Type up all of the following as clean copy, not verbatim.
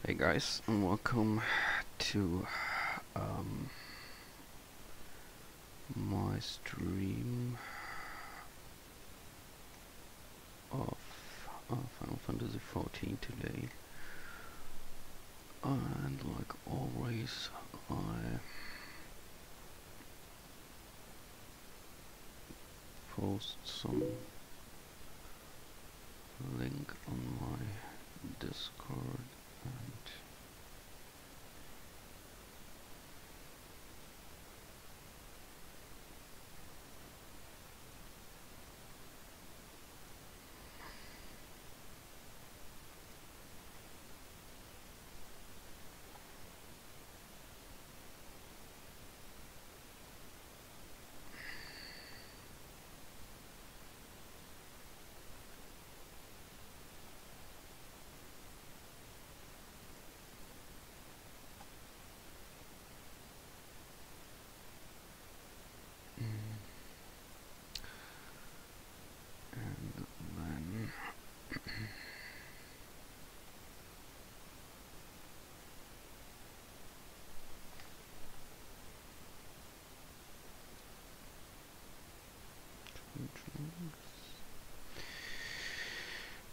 Hey guys, and welcome to my stream of Final Fantasy 14 today. And like always, I post some link on my Discord and then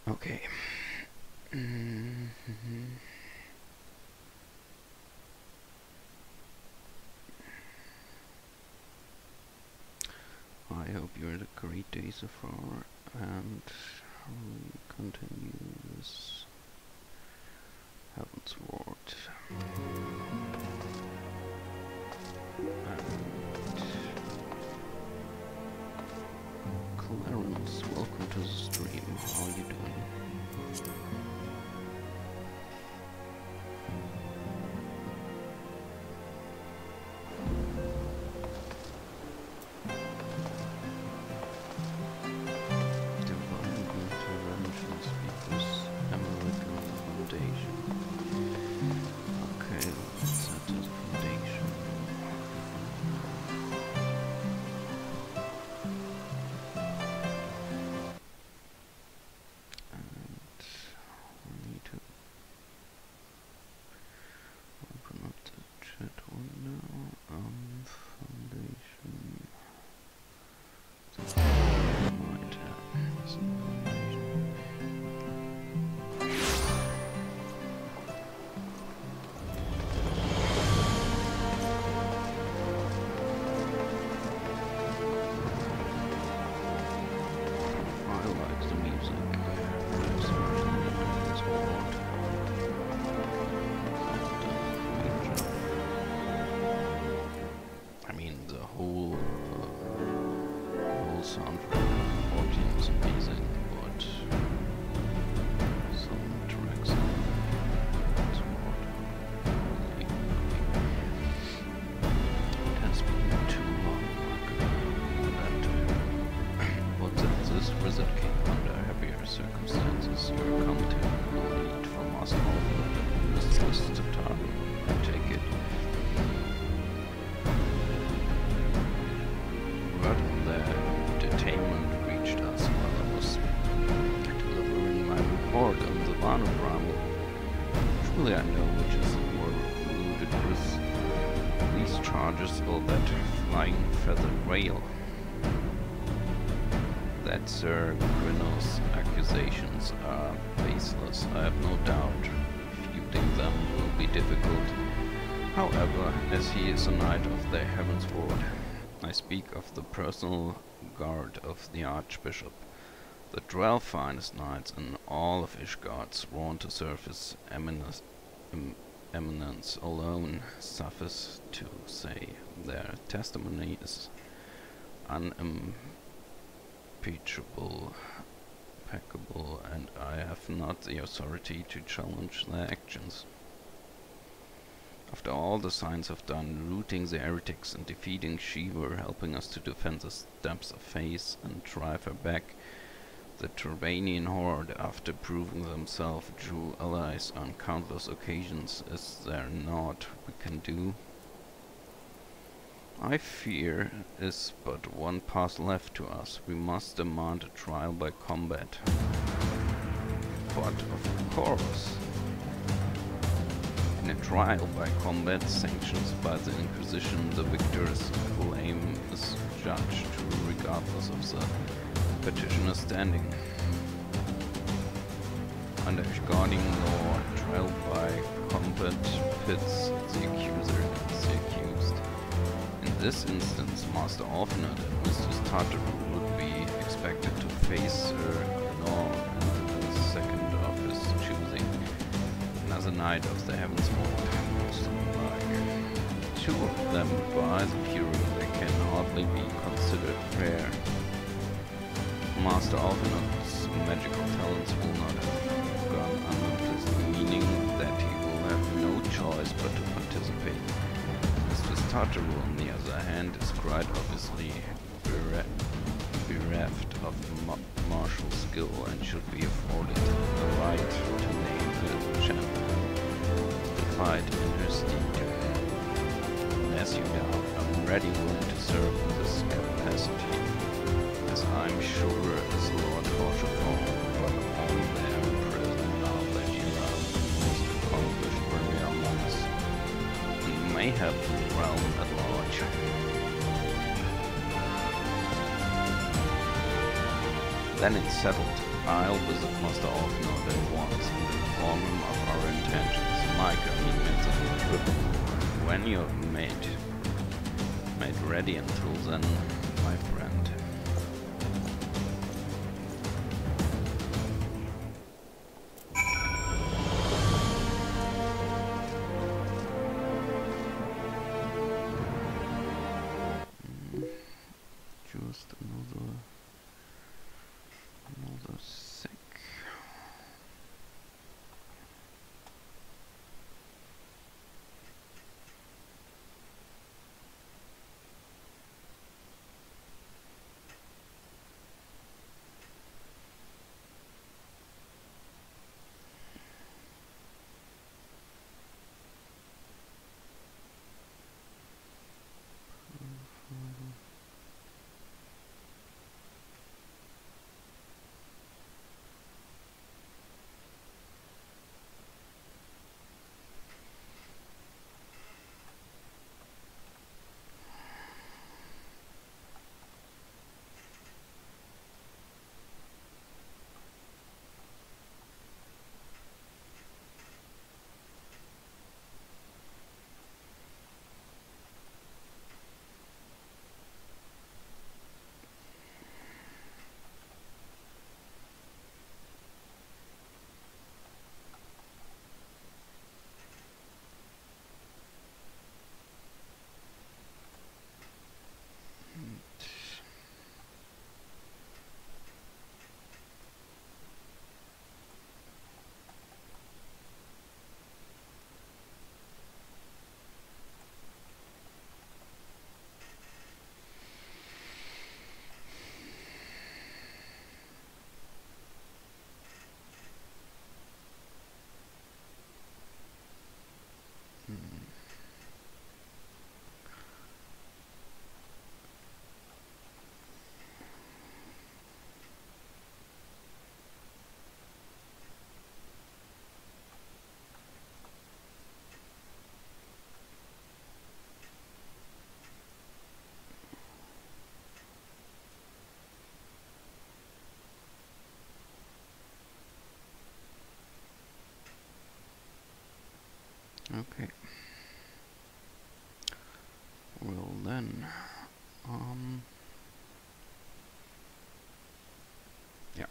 okay. I hope you had a great day so far, and we continue this Heaven's Ward. And Clarence, welcome to the stream. How are you doing? That Sir Grinno's accusations are baseless. I have no doubt refuting them will be difficult. However, as he is a knight of the Heaven's Ward, I speak of the personal guard of the Archbishop. The 12 finest knights in all of Ishgard sworn to serve his eminence alone. Suffice to say, their testimony is impeachable, and I have not the authority to challenge their actions. After all the signs have done, routing the heretics and defeating Shiva, helping us to defend the steps of faith and drive her back, the Turanian horde, after proving themselves true allies on countless occasions, is there naught we can do? I fear is but one path left to us. We must demand a trial by combat. But of course, In a trial by combat sanctions by the Inquisition, the victor's claim is judged regardless of the petitioner's standing. Under Ishgardian law, trial by combat pits the accuser against the accused. In this instance, Master Orphanet and Mistress Tartaru would be expected to face law and the second of his choosing, another Knight of the Heavens Ward. Two of them by the Fury, they can hardly be considered fair. Master Orphanet's magical talents will not have gone unnoticed, meaning that he will have no choice but to participate. Mistress Tartaru, on the other hand, is quite obviously bereft of martial skill and should be afforded the right to name a champion to fight in her stead. As you know, I'm ready willing to serve in this capacity, as I'm sure as Lord Horshafon, but only there in prison now that you are the most accomplished warrior among us, and may have the realm at large. Then it's settled. I'll visit Master Orphanet at once and inform him of our intentions. Micah, means a trip. When you're made ready, until then, my friend. Just another sec. Okay. Well then, yeah.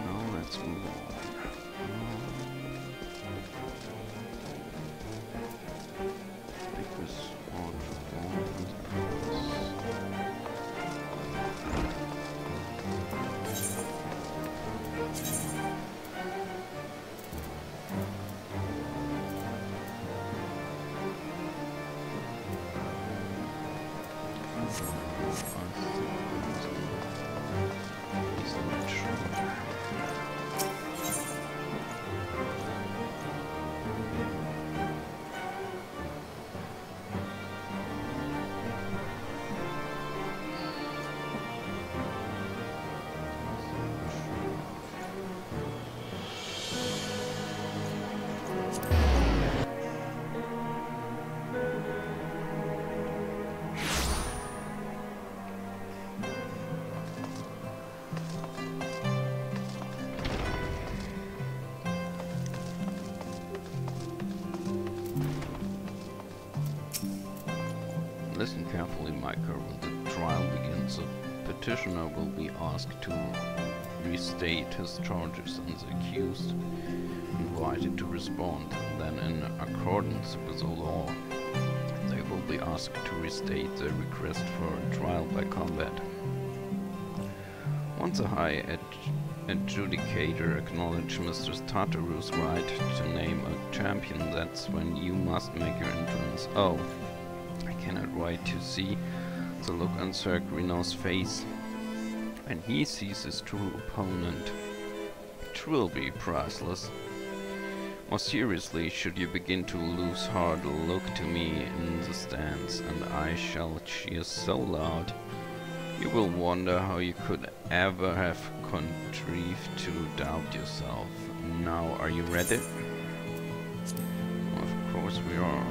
Now let's move on. Because all Listen carefully, Micah. When the trial begins, the petitioner will be asked to restate his charges and the accused invited to respond. Then, in accordance with the law, they will be asked to restate their request for a trial by combat. Once a high adjudicator acknowledges Mr. Tartaru's right to name a champion, that's when you must make your entrance. Oh, I cannot wait to see the look on Sir Grino's face when he sees his true opponent. It will be priceless. More seriously, should you begin to lose heart, look to me in the stands, and I shall cheer so loud you will wonder how you could ever have contrived to doubt yourself. Now, are you ready? Of course we are.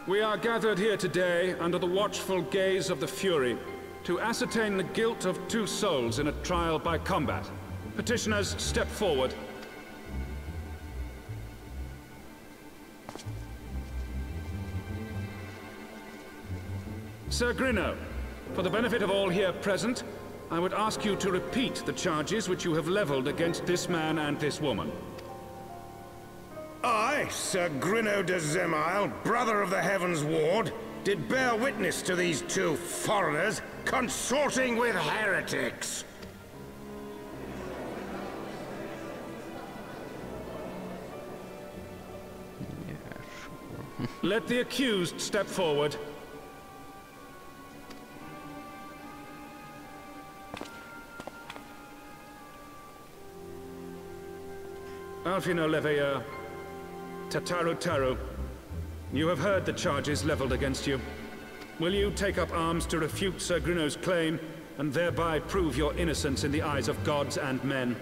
We are gathered here today under the watchful gaze of the Fury to ascertain the guilt of 2 souls in a trial by combat. Petitioners, step forward. Sir Grino, for the benefit of all here present, I would ask you to repeat the charges which you have leveled against this man and this woman. I, Sir Grino de Zemile, brother of the Heavens Ward, did bear witness to these 2 foreigners consorting with heretics. Yeah, sure. Let the accused step forward. Alfino Leveilleur, Tataru, you have heard the charges leveled against you. Will you take up arms to refute Sir Grino's claim, and thereby prove your innocence in the eyes of gods and men?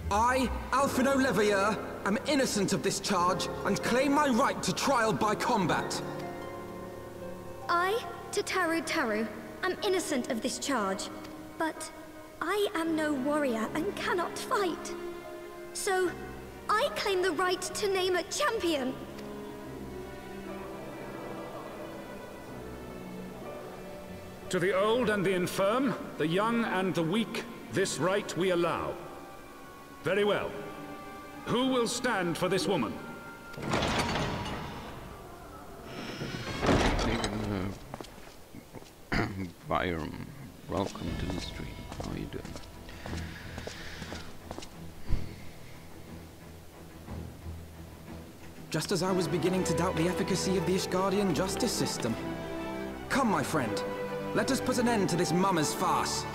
I, Alfino Leveilleur, am innocent of this charge, and claim my right to trial by combat. I, Tataru, am innocent of this charge, but I am no warrior and cannot fight. So, I claim the right to name a champion. To the old and the infirm, the young and the weak, this right we allow. Very well. Who will stand for this woman? Byram, welcome to the stream. How are you doing? Just as I was beginning to doubt the efficacy of the Ishgardian justice system. Come, my friend. Let us put an end to this mummer's farce.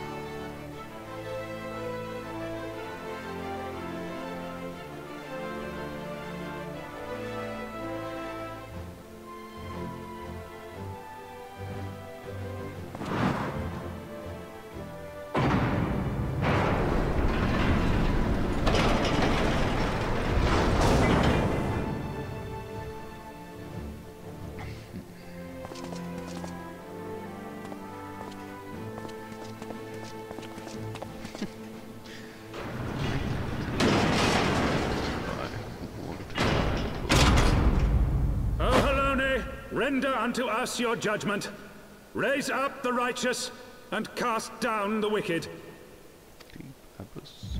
Render unto us your judgment. Raise up the righteous, and cast down the wicked. Deep abyss.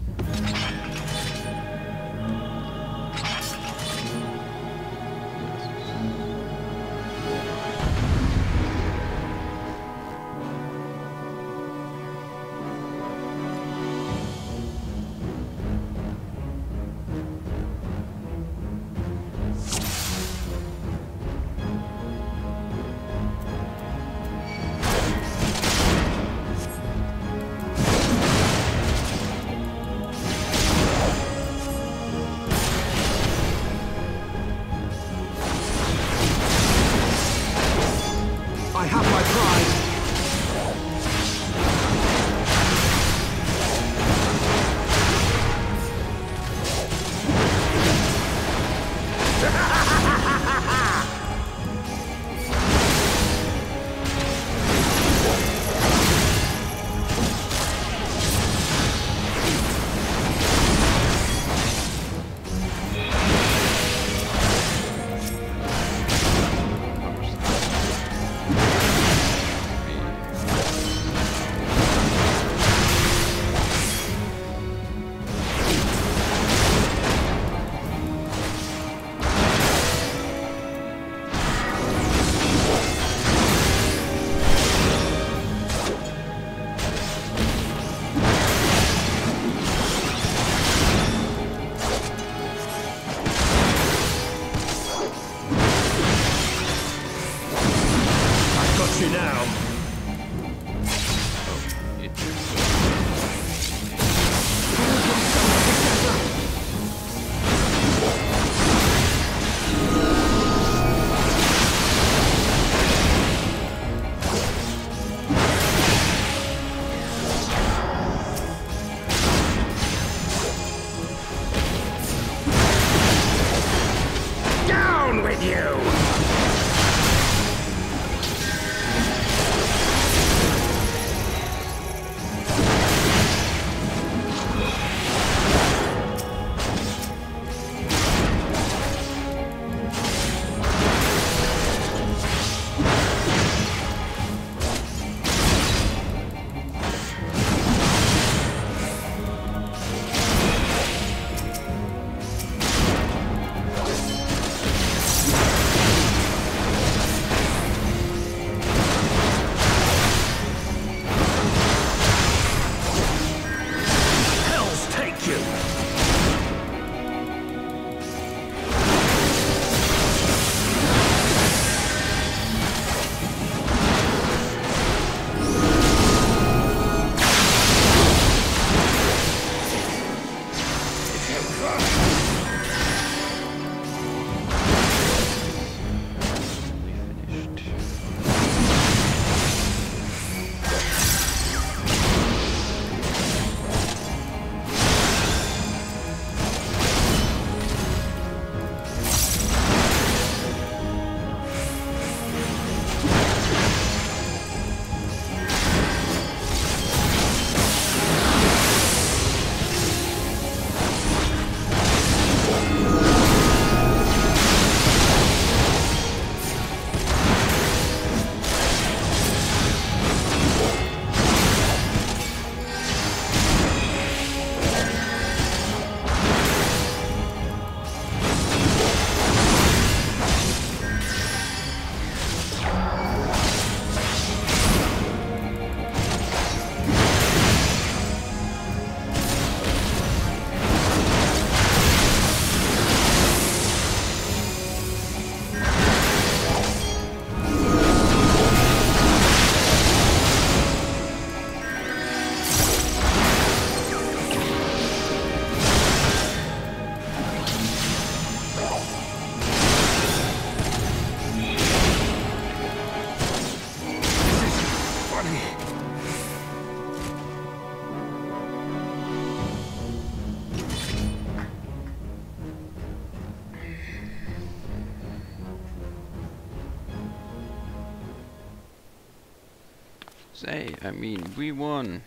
Say, I mean, we won.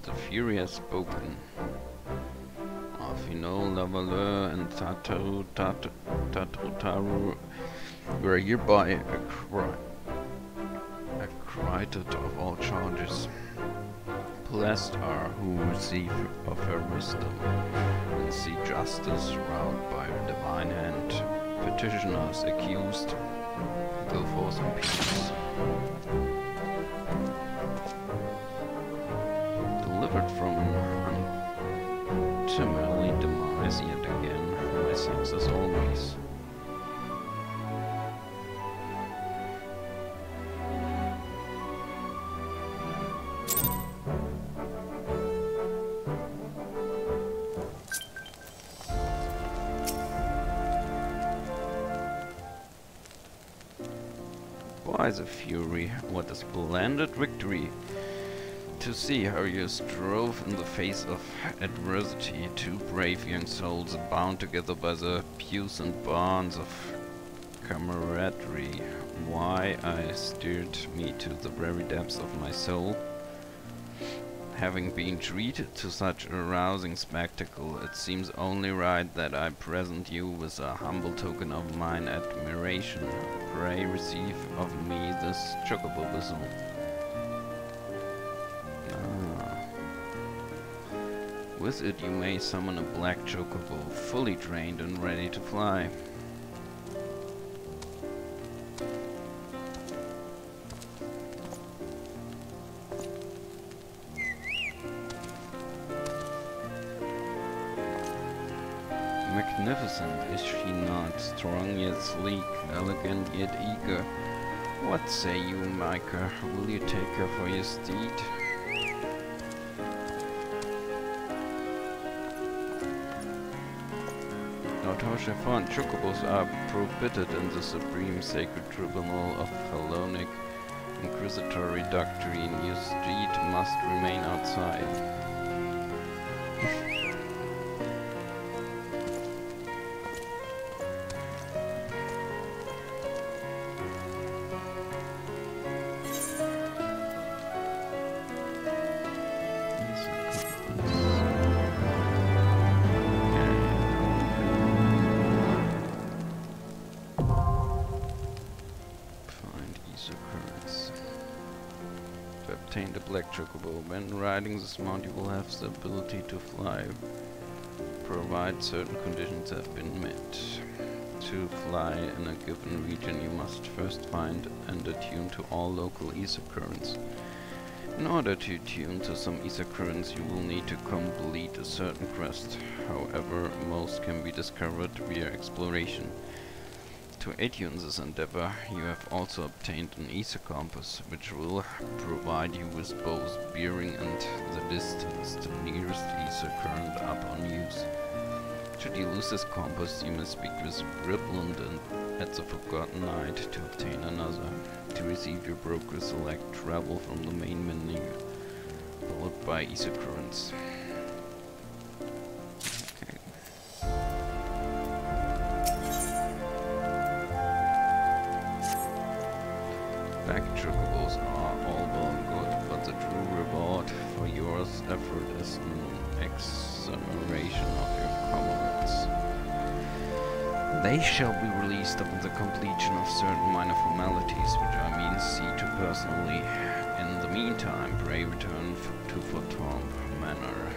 The Fury has spoken. Afino, Lavaleur, and Tataru were hereby acquitted of all charges. Blessed are who receive of her wisdom and see justice wrought by her divine hand. Petitioners accused go forth in peace. Delivered from untimely demise yet again, my sex as always. Wise of Fury, what a splendid victory! To see how you strove in the face of adversity, two brave young souls bound together by the puissant bonds of camaraderie. Why I stirred me to the very depths of my soul. Having been treated to such a rousing spectacle, it seems only right that I present you with a humble token of mine admiration. Pray receive of me this chocobo whistle. With it you may summon a black chocobo, fully trained and ready to fly. Magnificent, is she not? Strong yet sleek, elegant yet eager. What say you, Micah? Will you take her for your steed? Not Hoshafan, chocobos are prohibited in the supreme sacred tribunal of Hellenic inquisitory doctrine. Your steed must remain outside. The black chocobo. When riding this mount you will have the ability to fly, provided certain conditions have been met. To fly in a given region you must first find and attune to all local ether currents. In order to tune to some ether currents you will need to complete a certain quest. However, most can be discovered via exploration. To aid you in this endeavor, you have also obtained an ether compass, which will provide you with both bearing and the distance to nearest ether current upon use. Should you lose this compass, you must speak with Ripland and at the Forgotten Night to obtain another. To receive your broker, select Travel from the main menu, followed by ether currents. Black chocobos are all well and good, but the true reward for your effort is an exoneration of your comrades. They shall be released upon the completion of certain minor formalities, which I mean see to personally. In the meantime, pray return to Fortomb Manor.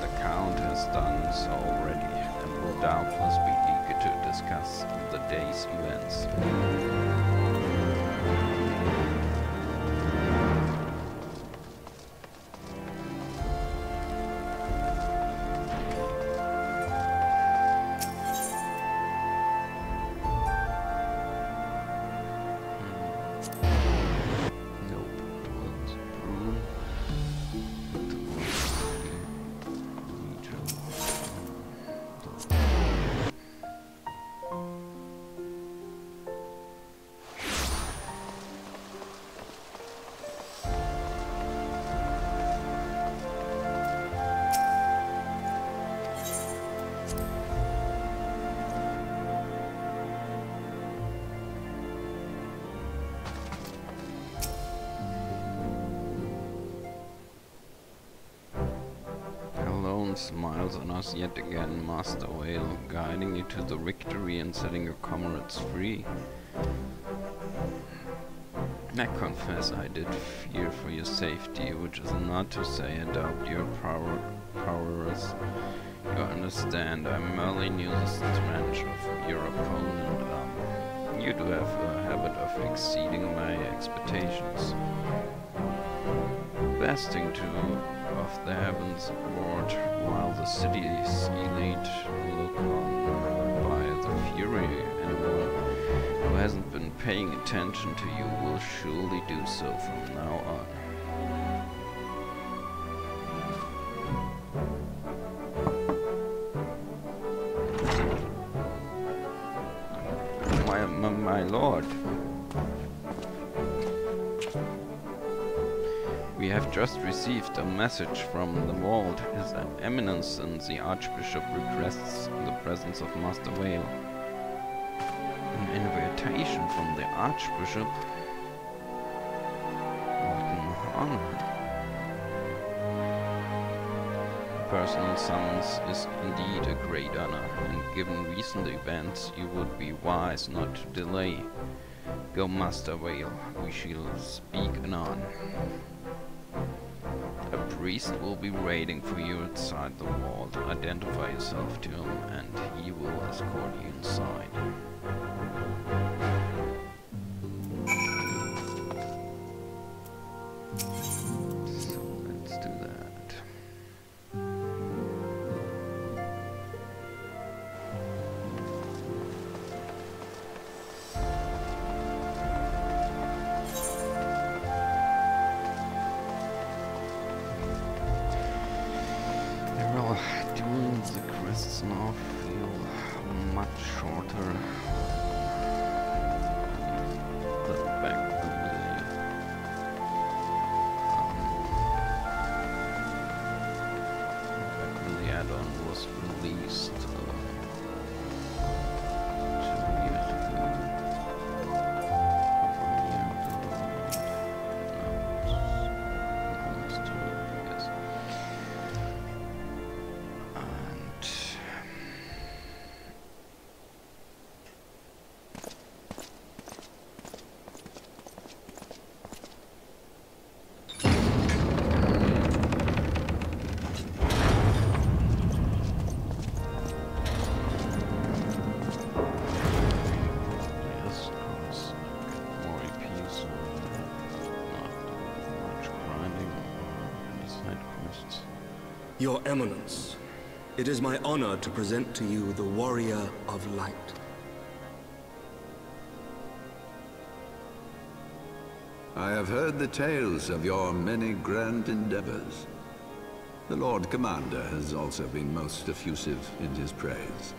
The Count has done so already, and will doubtless be eager to discuss the day's events. smiles on us yet again, Master Whale, guiding you to the victory and setting your comrades free. I confess I did fear for your safety, which is not to say I doubt your prowess. You understand, I merely knew the strength of your opponent. You do have a habit of exceeding my expectations. Besting two of the heavens ward while the city's elite look on by the fury. Anyone who hasn't been paying attention to you will surely do so from now on. My lord, we have just received a message from the vault. His Eminence and the Archbishop requests the presence of Master Whale. An invitation from the Archbishop? What an honor. Personal summons is indeed a great honor, and given recent events, you would be wise not to delay. Go, Master Whale, we shall speak anon. A priest will be waiting for you outside the vault. Identify yourself to him, and he will escort you inside. So let's do that. Doing the quests now feel much shorter than back when the add-on was released 2 years ago. Almost 2, I guess. Your Eminence, it is my honor to present to you the Warrior of Light. I have heard the tales of your many grand endeavors. The Lord Commander has also been most effusive in his praise.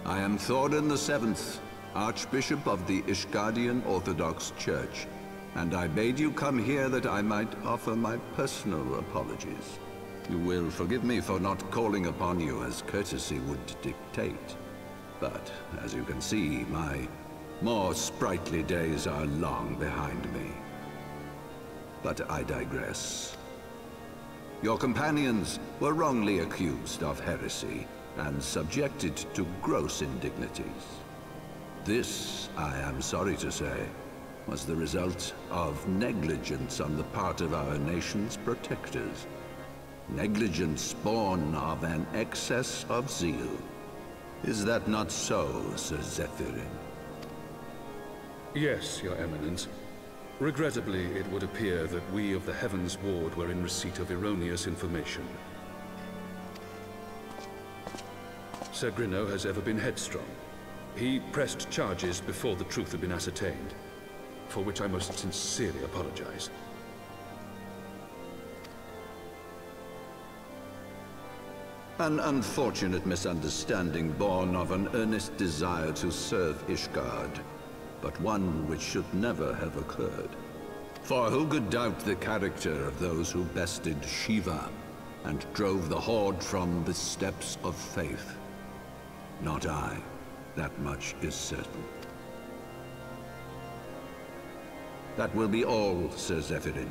I am Thorin VII, Archbishop of the Ishgardian Orthodox Church, and I bade you come here that I might offer my personal apologies. You will forgive me for not calling upon you as courtesy would dictate. But, as you can see, my more sprightly days are long behind me. But I digress. Your companions were wrongly accused of heresy and subjected to gross indignities. This, I am sorry to say, was the result of negligence on the part of our nation's protectors. Negligence born of an excess of zeal. Is that not so, Sir Zephyrin? Yes, Your Eminence. Regrettably, it would appear that we of the Heavens Ward were in receipt of erroneous information. Sir Grinno has ever been headstrong. He pressed charges before the truth had been ascertained, for which I most sincerely apologize. An unfortunate misunderstanding born of an earnest desire to serve Ishgard, but one which should never have occurred. For who could doubt the character of those who bested Shiva and drove the Horde from the steps of faith? Not I. That much is certain. That will be all, Sir Zephyrin.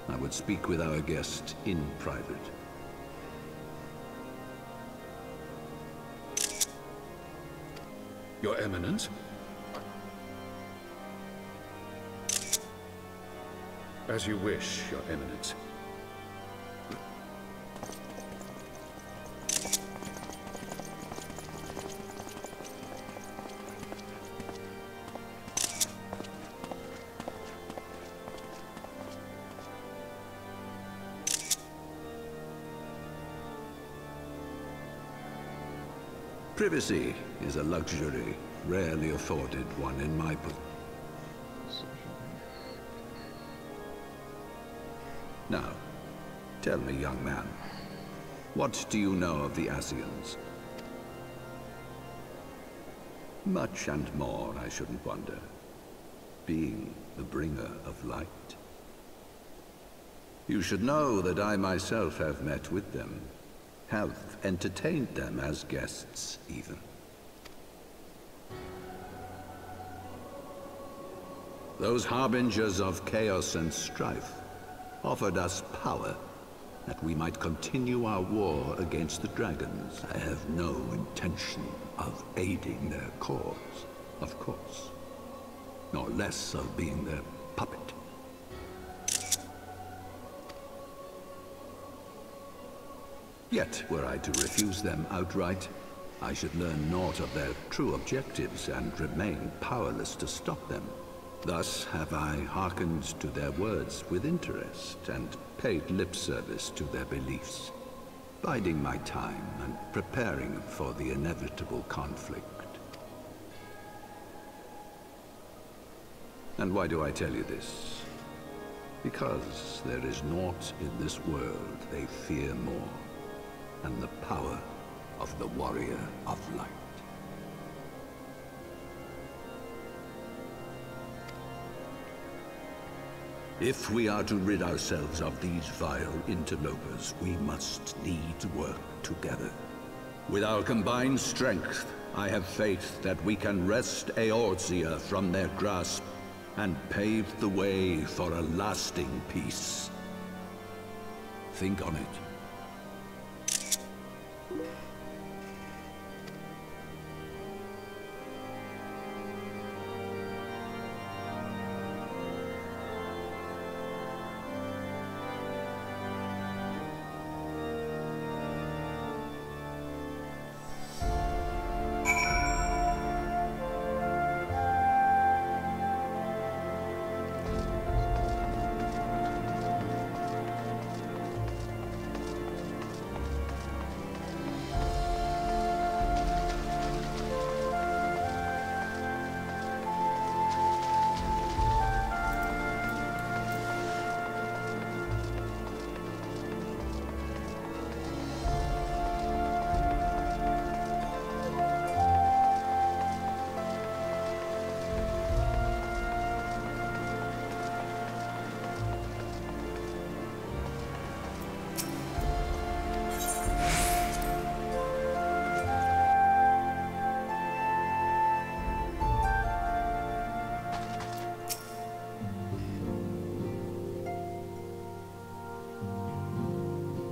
I would speak with our guest in private. Your Eminence? As you wish, Your Eminence. Privacy is a luxury rarely afforded one in my position. Now, tell me, young man, what do you know of the Asians? Much and more, I shouldn't wonder, being the bringer of light. You should know that I myself have met with them, have entertained them as guests, even. Those harbingers of chaos and strife offered us power that we might continue our war against the dragons. I have no intention of aiding their cause, of course, nor less of being their puppet. Yet, were I to refuse them outright, I should learn naught of their true objectives and remain powerless to stop them. Thus have I hearkened to their words with interest and paid lip service to their beliefs, biding my time and preparing for the inevitable conflict. And why do I tell you this? Because there is naught in this world they fear more than the power of the Warrior of Light. If we are to rid ourselves of these vile interlopers, we must need work together. With our combined strength, I have faith that we can wrest Eorzea from their grasp and pave the way for a lasting peace. Think on it.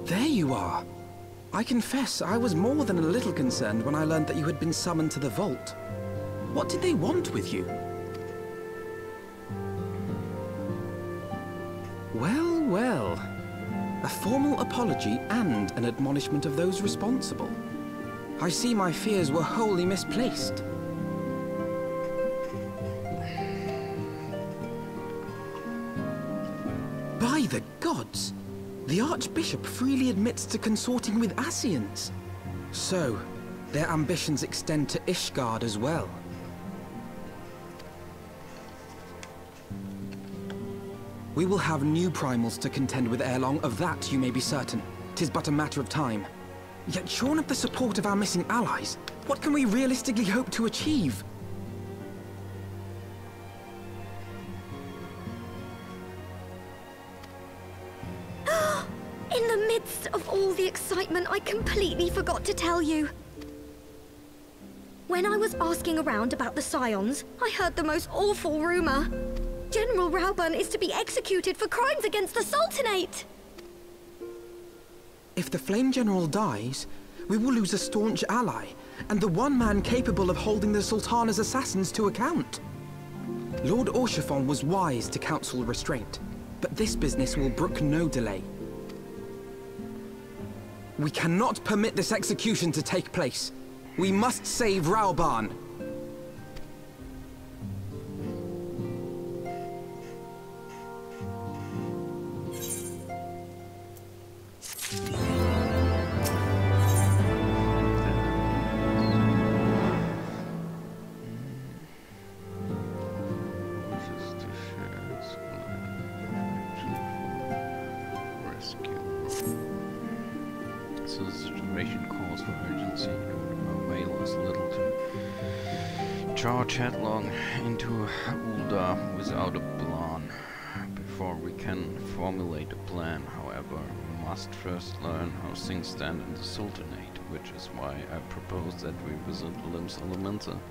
There you are. I confess, I was more than a little concerned when I learned that you had been summoned to the vault. What did they want with you? Well, well. A formal apology and an admonishment of those responsible. I see my fears were wholly misplaced. By the gods! The Archbishop freely admits to consorting with Asians. So, their ambitions extend to Ishgard as well. We will have new primals to contend with ere long, of that you may be certain. 'Tis but a matter of time. Yet shorn of the support of our missing allies, what can we realistically hope to achieve? In the midst of all the excitement, I completely forgot to tell you. When I was asking around about the Scions, I heard the most awful rumor. General Rauban is to be executed for crimes against the Sultanate! If the Flame General dies, we will lose a staunch ally, and the one man capable of holding the Sultana's assassins to account. Lord Orshafon was wise to counsel restraint, but this business will brook no delay. We cannot permit this execution to take place. We must save Rauban. So the situation calls for urgency. It would avail us little to charge headlong into Ul'dah without a plan. Before we can formulate a plan, however, we must first learn how things stand in the Sultanate, which is why I propose that we visit Lims Elemental.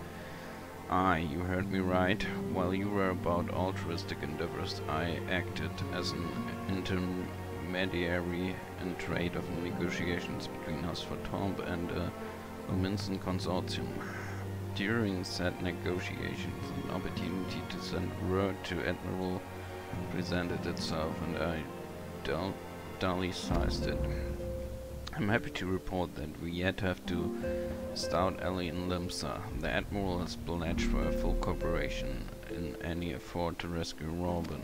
Aye, you heard me right. While you were about altruistic endeavors, I acted as an intermediary in trade of negotiations between us for Tomb and the Minson Consortium. During said negotiations, an opportunity to send word to Admiral presented itself, and I dully seized it. I'm happy to report that we yet have to stout ally in Limsa. The Admiral has pledged for a full cooperation in any effort to rescue Rauban.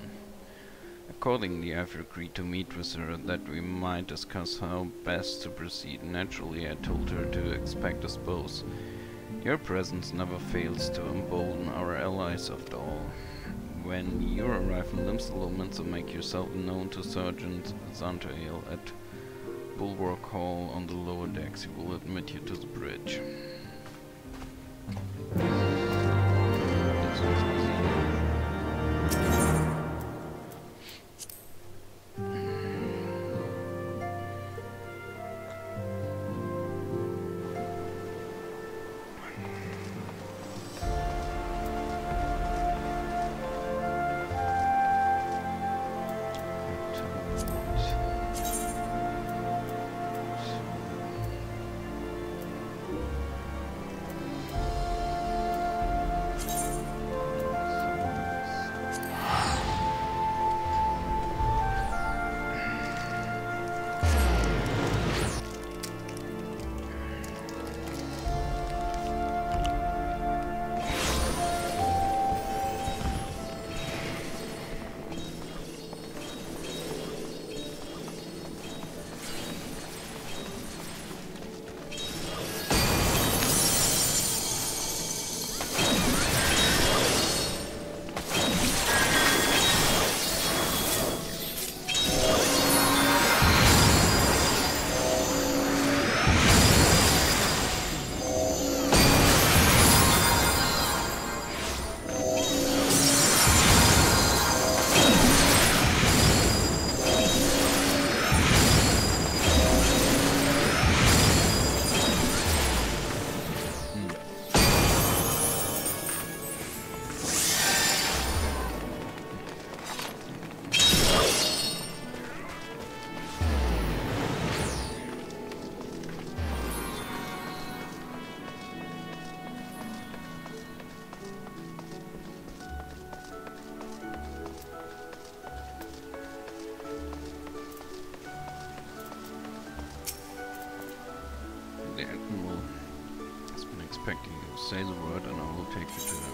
Accordingly, I've agreed to meet with her that we might discuss how best to proceed. Naturally, I told her to expect us both. Your presence never fails to embolden our allies after all. When you arrive in Limsa, make yourself known to Sergeant Zantael at Bulwark Hall on the lower decks. He will admit you to the bridge. The Admiral has been expecting you to say the word, and I will take you to them.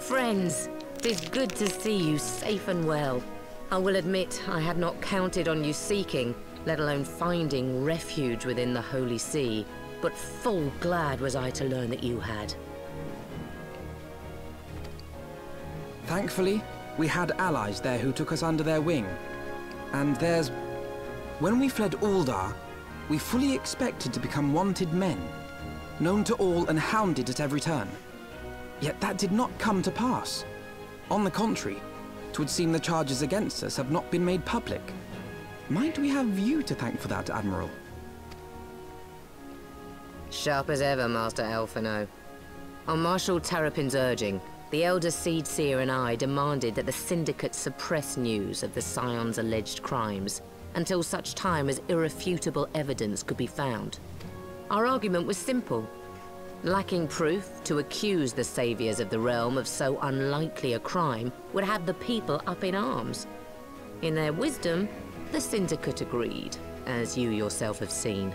Friends, 'tis good to see you safe and well. I will admit I had not counted on you seeking, let alone finding refuge within the Holy See, but full glad was I to learn that you had. Thankfully, we had allies there who took us under their wing. And when we fled Ul'dah, we fully expected to become wanted men. known to all and hounded at every turn. Yet that did not come to pass. On the contrary, 'twould seem the charges against us have not been made public. Might we have you to thank for that, Admiral? Sharp as ever, Master Alphino. On Marshal Terrapin's urging, the Elder Seed Seer and I demanded that the Syndicate suppress news of the Scion's alleged crimes until such time as irrefutable evidence could be found. Our argument was simple. Lacking proof, to accuse the saviors of the realm of so unlikely a crime would have the people up in arms. In their wisdom, the Syndicate agreed, as you yourself have seen.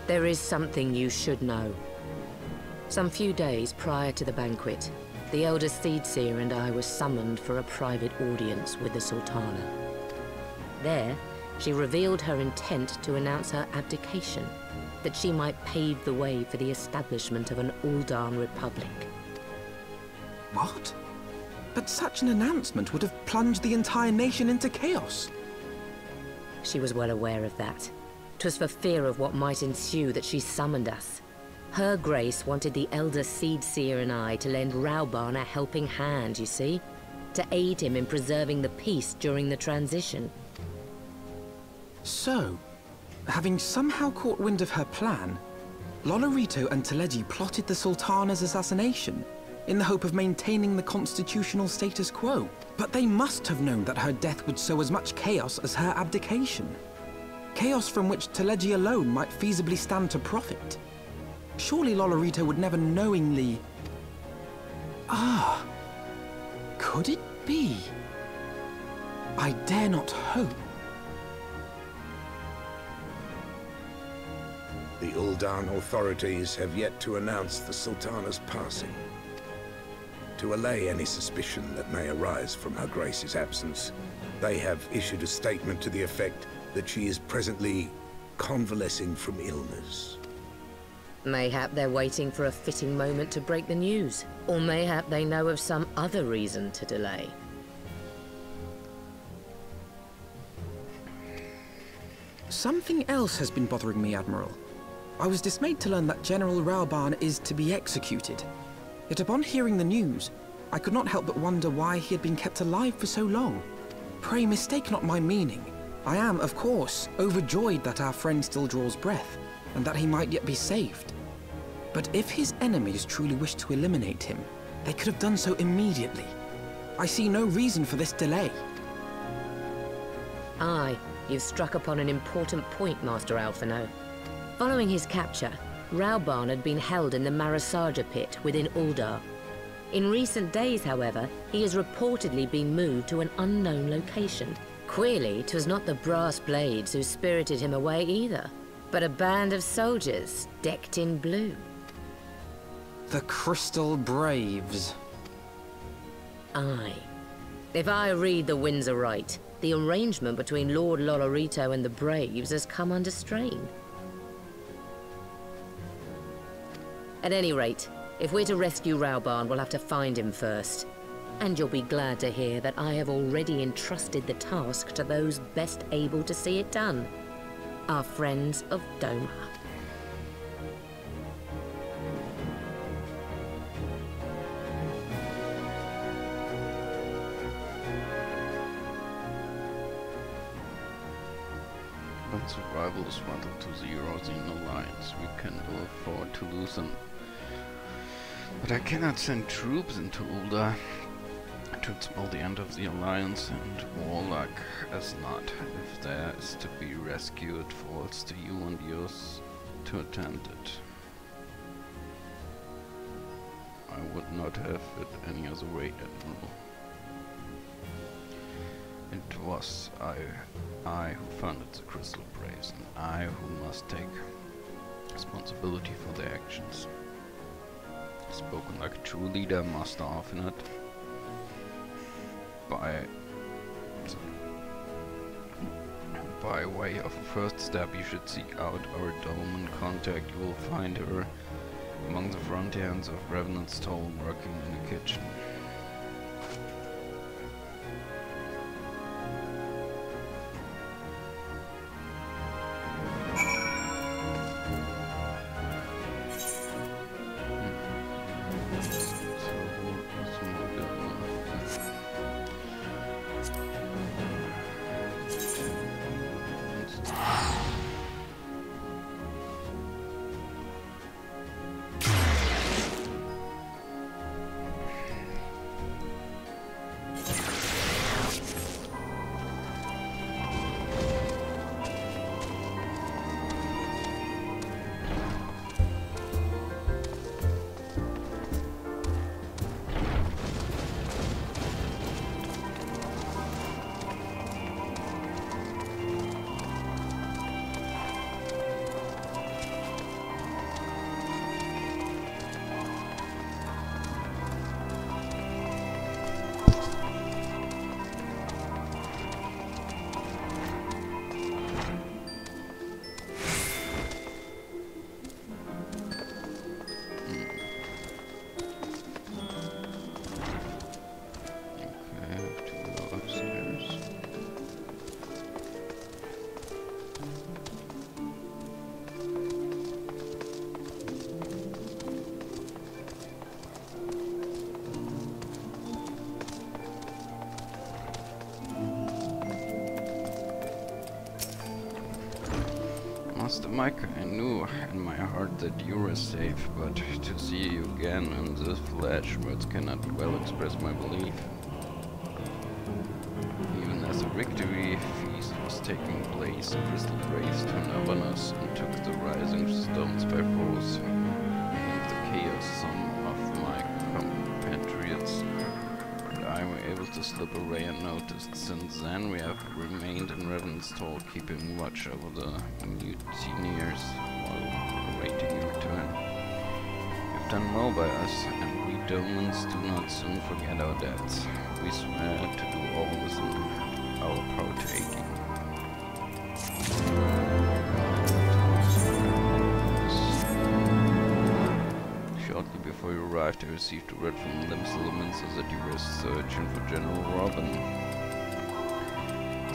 There is something you should know. Some few days prior to the banquet, the Elder Seed Seer and I were summoned for a private audience with the Sultana. There, she revealed her intent to announce her abdication, that she might pave the way for the establishment of an Uldan Republic. What? But such an announcement would have plunged the entire nation into chaos. She was well aware of that. 'Twas for fear of what might ensue that she summoned us. Her Grace wanted the Elder Seed Seer and I to lend Rauban a helping hand, you see? To aid him in preserving the peace during the transition. So, having somehow caught wind of her plan, Lolorito and Teleji plotted the Sultana's assassination in the hope of maintaining the constitutional status quo. But they must have known that her death would sow as much chaos as her abdication. Chaos from which Teleji alone might feasibly stand to profit. Surely Lolorito would never knowingly... Ah, could it be? I dare not hope. The Uldan authorities have yet to announce the Sultana's passing. To allay any suspicion that may arise from Her Grace's absence, they have issued a statement to the effect that she is presently convalescing from illness. Mayhap they're waiting for a fitting moment to break the news. Or mayhap they know of some other reason to delay. Something else has been bothering me, Admiral. I was dismayed to learn that General Rauban is to be executed. Yet upon hearing the news, I could not help but wonder why he had been kept alive for so long. Pray mistake not my meaning. I am, of course, overjoyed that our friend still draws breath, and that he might yet be saved. But if his enemies truly wished to eliminate him, they could have done so immediately. I see no reason for this delay. Aye, you've struck upon an important point, Master Alphino. Following his capture, Rauban had been held in the Marasaja pit within Uldar. In recent days, however, he has reportedly been moved to an unknown location. Queerly, 'twas not the Brass Blades who spirited him away either, but a band of soldiers decked in blue. The Crystal Braves. Aye. If I read the winds aright, the arrangement between Lord Lolorito and the Braves has come under strain. At any rate, if we're to rescue Rauban, we'll have to find him first. And you'll be glad to hear that I have already entrusted the task to those best able to see it done. Our friends of Doma. When survival is vital to the Eurasian alliance, we can ill afford to lose them. But I cannot send troops into Uldar to spell the end of the alliance, and warlike as not. If there is to be rescued, falls to you and yours to attempt it. I would not have it any other way, Admiral. It was I who founded the Crystal Braves, and I who must take responsibility for their actions. Spoken like a true leader, Master Arfinat. By way of a first step, you should seek out our dome and contact. You will find her among the front hands of Revenant's Toll, working in the kitchen. Micah, I knew in my heart that you were safe, but to see you again in the flesh, words cannot well express my belief. Even as the victory feast was taking place, crystal graves turned upon us and took the rising stones by force. In the chaos, some of my compatriots and I were able to slip away unnoticed. Since then, we have remained in Revenant's Hall, keeping watch over the mutineers while awaiting your return. You've done well by us, and we Domans do not soon forget our debts. We swear to do all within our partaking. Shortly before you arrived, I received a word from them Solomonses that you were searching for General Robin.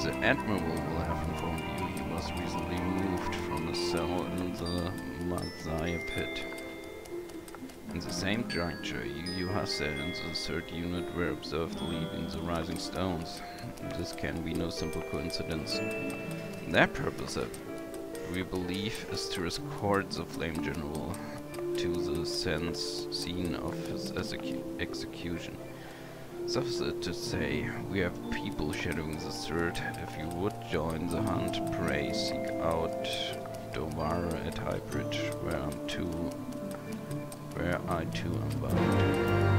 The Admiral will have informed you he was recently moved from a cell in the Mazaya pit. In the same juncture, you, Yuhase, and the third unit were observed leaving the Rising Stones. This can be no simple coincidence. Their purpose, we believe, is to escort the Flame General to the scene of his execution. Suffice it to say, we have people shadowing the third. If you would join the hunt, pray seek out Dovara at Highbridge, where I too am bound.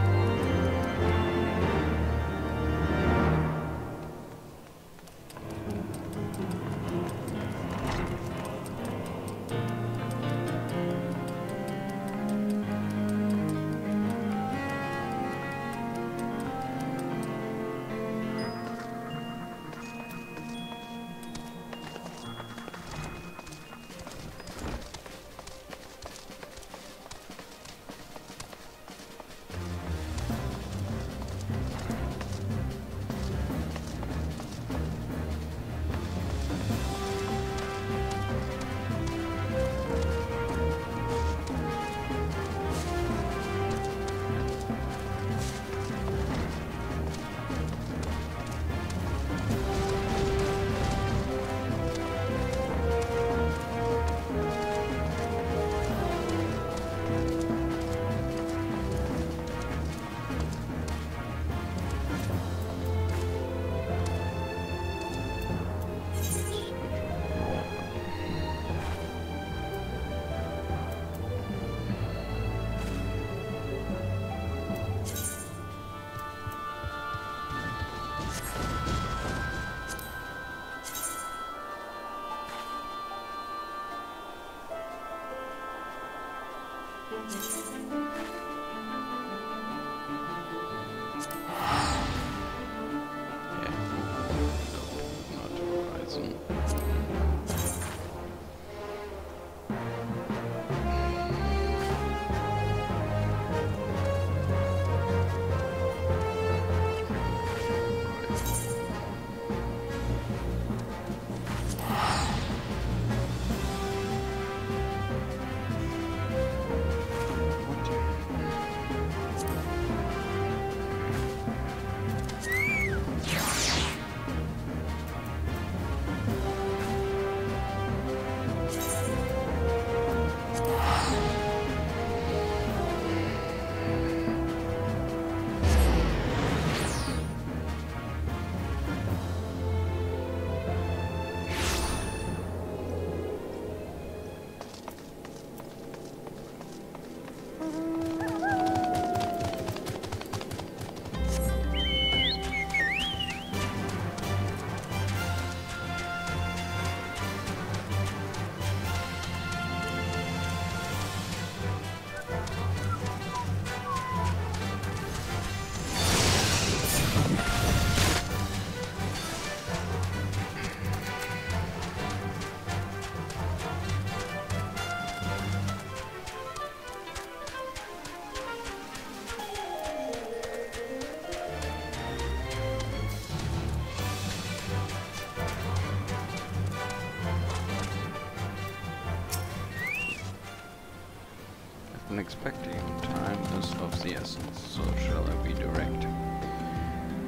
Expecting time is of the essence, so shall I be direct.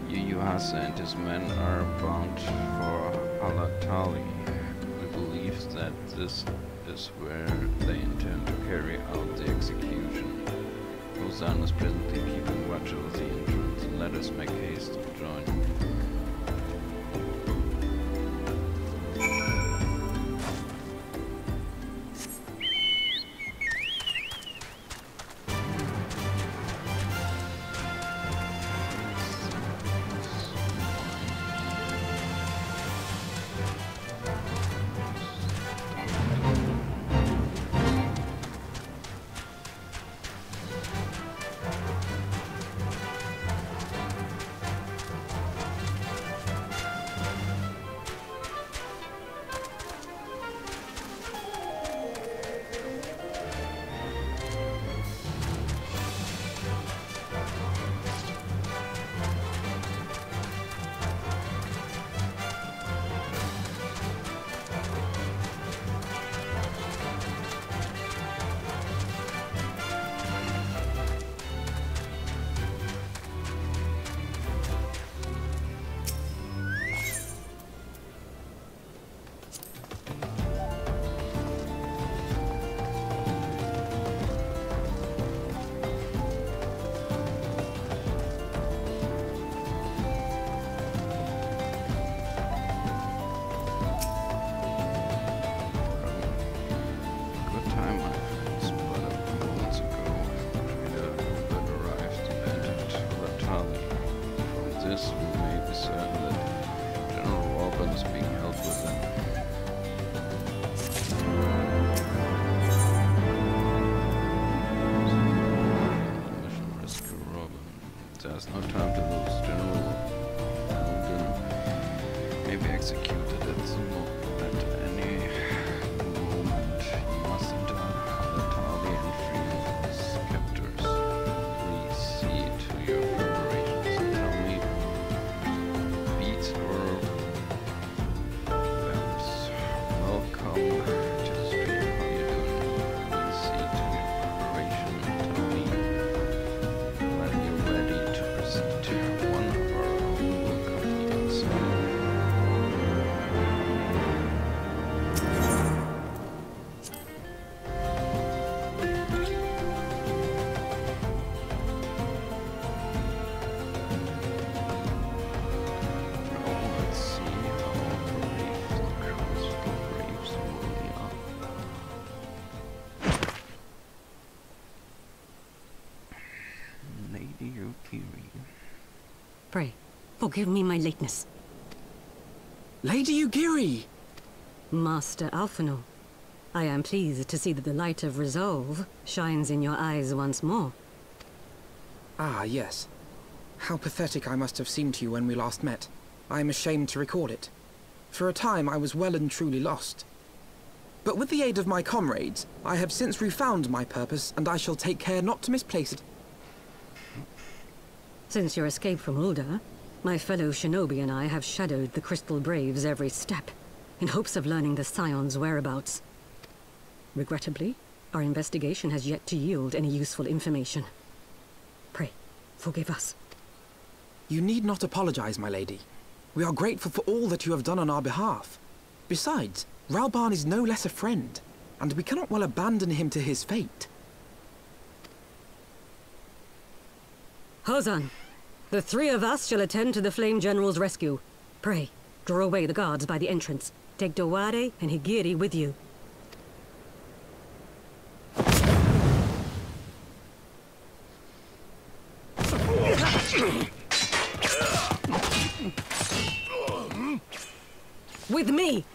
Yuhase and his men are bound for Alatali. We believe that this is where they intend to carry out the execution. Rosanna is presently keeping watch over the entrance, and let us make haste to join. There's no time to lose. General Alden may be executed at any moment. You must enter the Tali and free his captors. Please see to your preparations and tell me beats or vamps. Welcome to the street. How are you doing? Please see to your preparation and tell me when you're ready to proceed to one of our own will come inside. Now let's see how brave the crystal braves really are. Lady Yukiri. Pray, forgive me my lateness. Lady Ugiri! Master Alphinaud, I am pleased to see that the light of resolve shines in your eyes once more. Ah, yes. How pathetic I must have seemed to you when we last met. I am ashamed to recall it. For a time I was well and truly lost. But with the aid of my comrades, I have since refound my purpose, and I shall take care not to misplace it. Since your escape from Ulda, my fellow shinobi and I have shadowed the Crystal Braves every step, in hopes of learning the Scion's whereabouts. Regrettably, our investigation has yet to yield any useful information. Pray, forgive us. You need not apologize, my lady. We are grateful for all that you have done on our behalf. Besides, Ralban is no less a friend, and we cannot well abandon him to his fate. Hozan, the three of us shall attend to the Flame General's rescue. Pray, draw away the guards by the entrance. Take Dowade and Higiri with you. With me!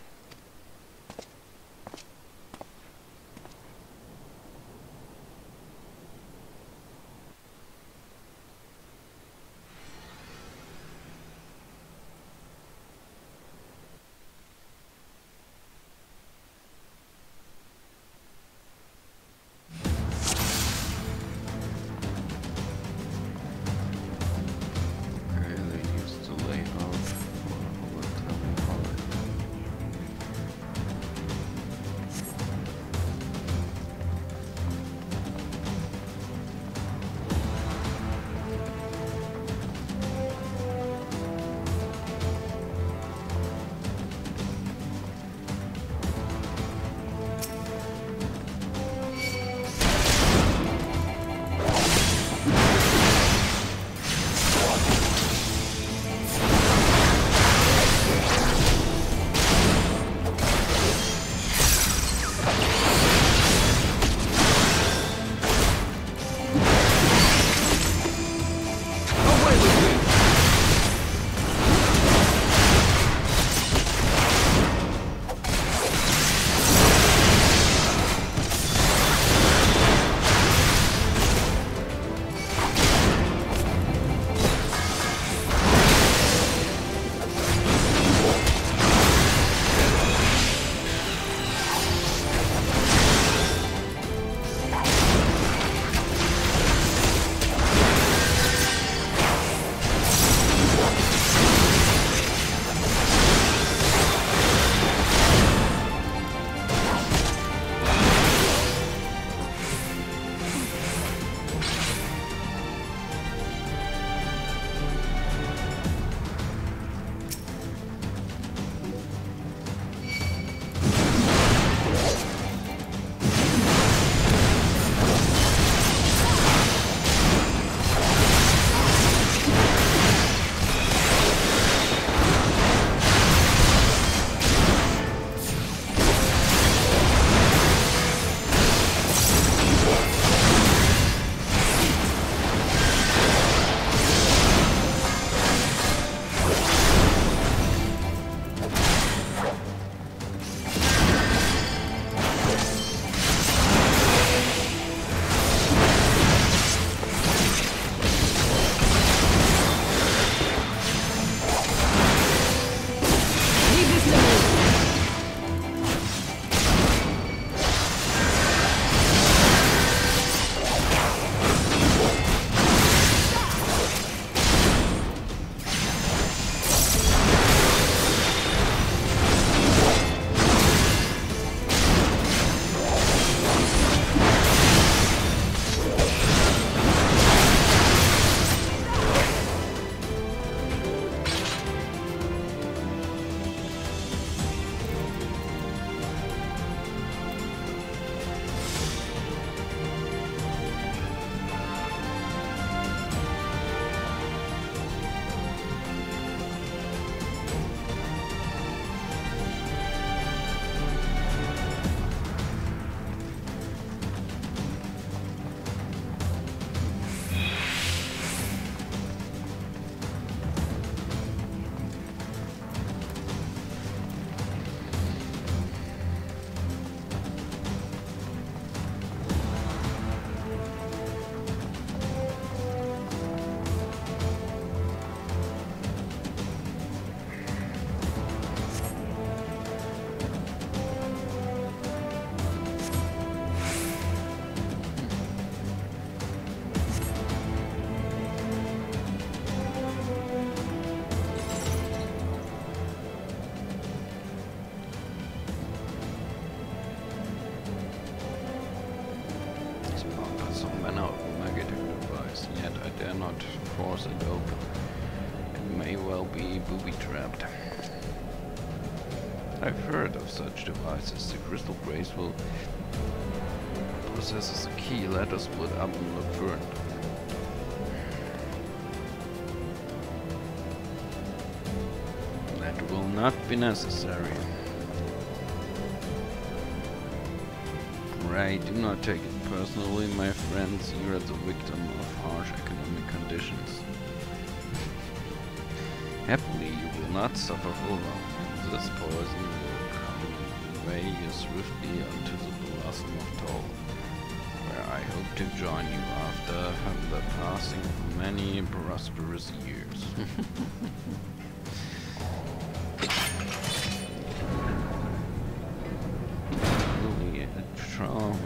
cannot force it open. It may well be booby-trapped. I've heard of such devices. The crystal graceful possesses a key. Let us split up and look for it. That will not be necessary. Pray, do not take it personally, my friends. You are the victim of harsh economic conditions. Happily, you will not suffer for long. This poison will convey you swiftly onto the blossom of Toll, where I hope to join you after the passing of many prosperous years. Really charming.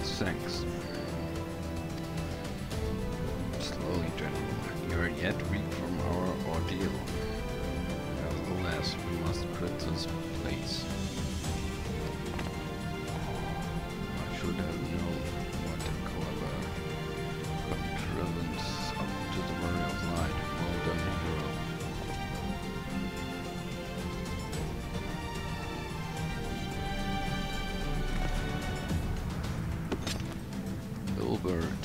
Nice, thanks. Slowly, General. You are yet weak from our ordeal. Nevertheless, we must quit this place. I should have known what a clever contrivance up to the Warrior of Light. Well done, hero. Hilbert.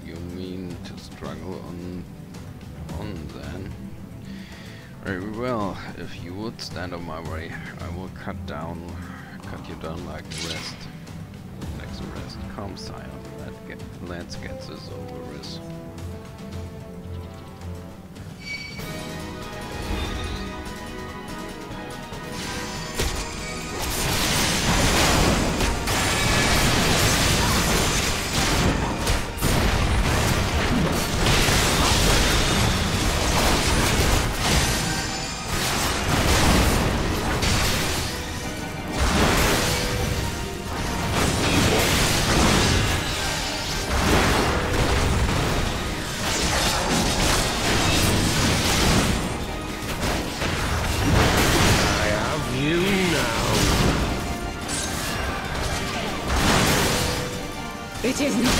You mean to struggle on then? Very well. If you would stand on my way, I will cut you down like the rest. Next arrest. Come, sire. Let's get this over with. It is not.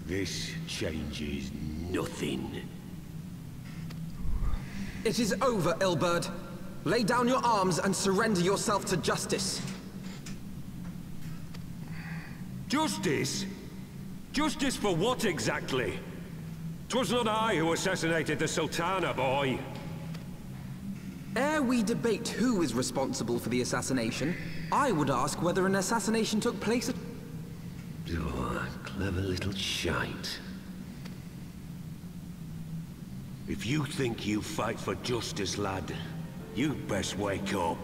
This changes nothing. It is over, Ilberd. Lay down your arms and surrender yourself to justice. Justice? Justice for what exactly? 'Twas not I who assassinated the Sultana, boy. Ere we debate who is responsible for the assassination, I would ask whether an assassination took place at... Oh, clever little shite. If you think you fight for justice, lad, you'd best wake up.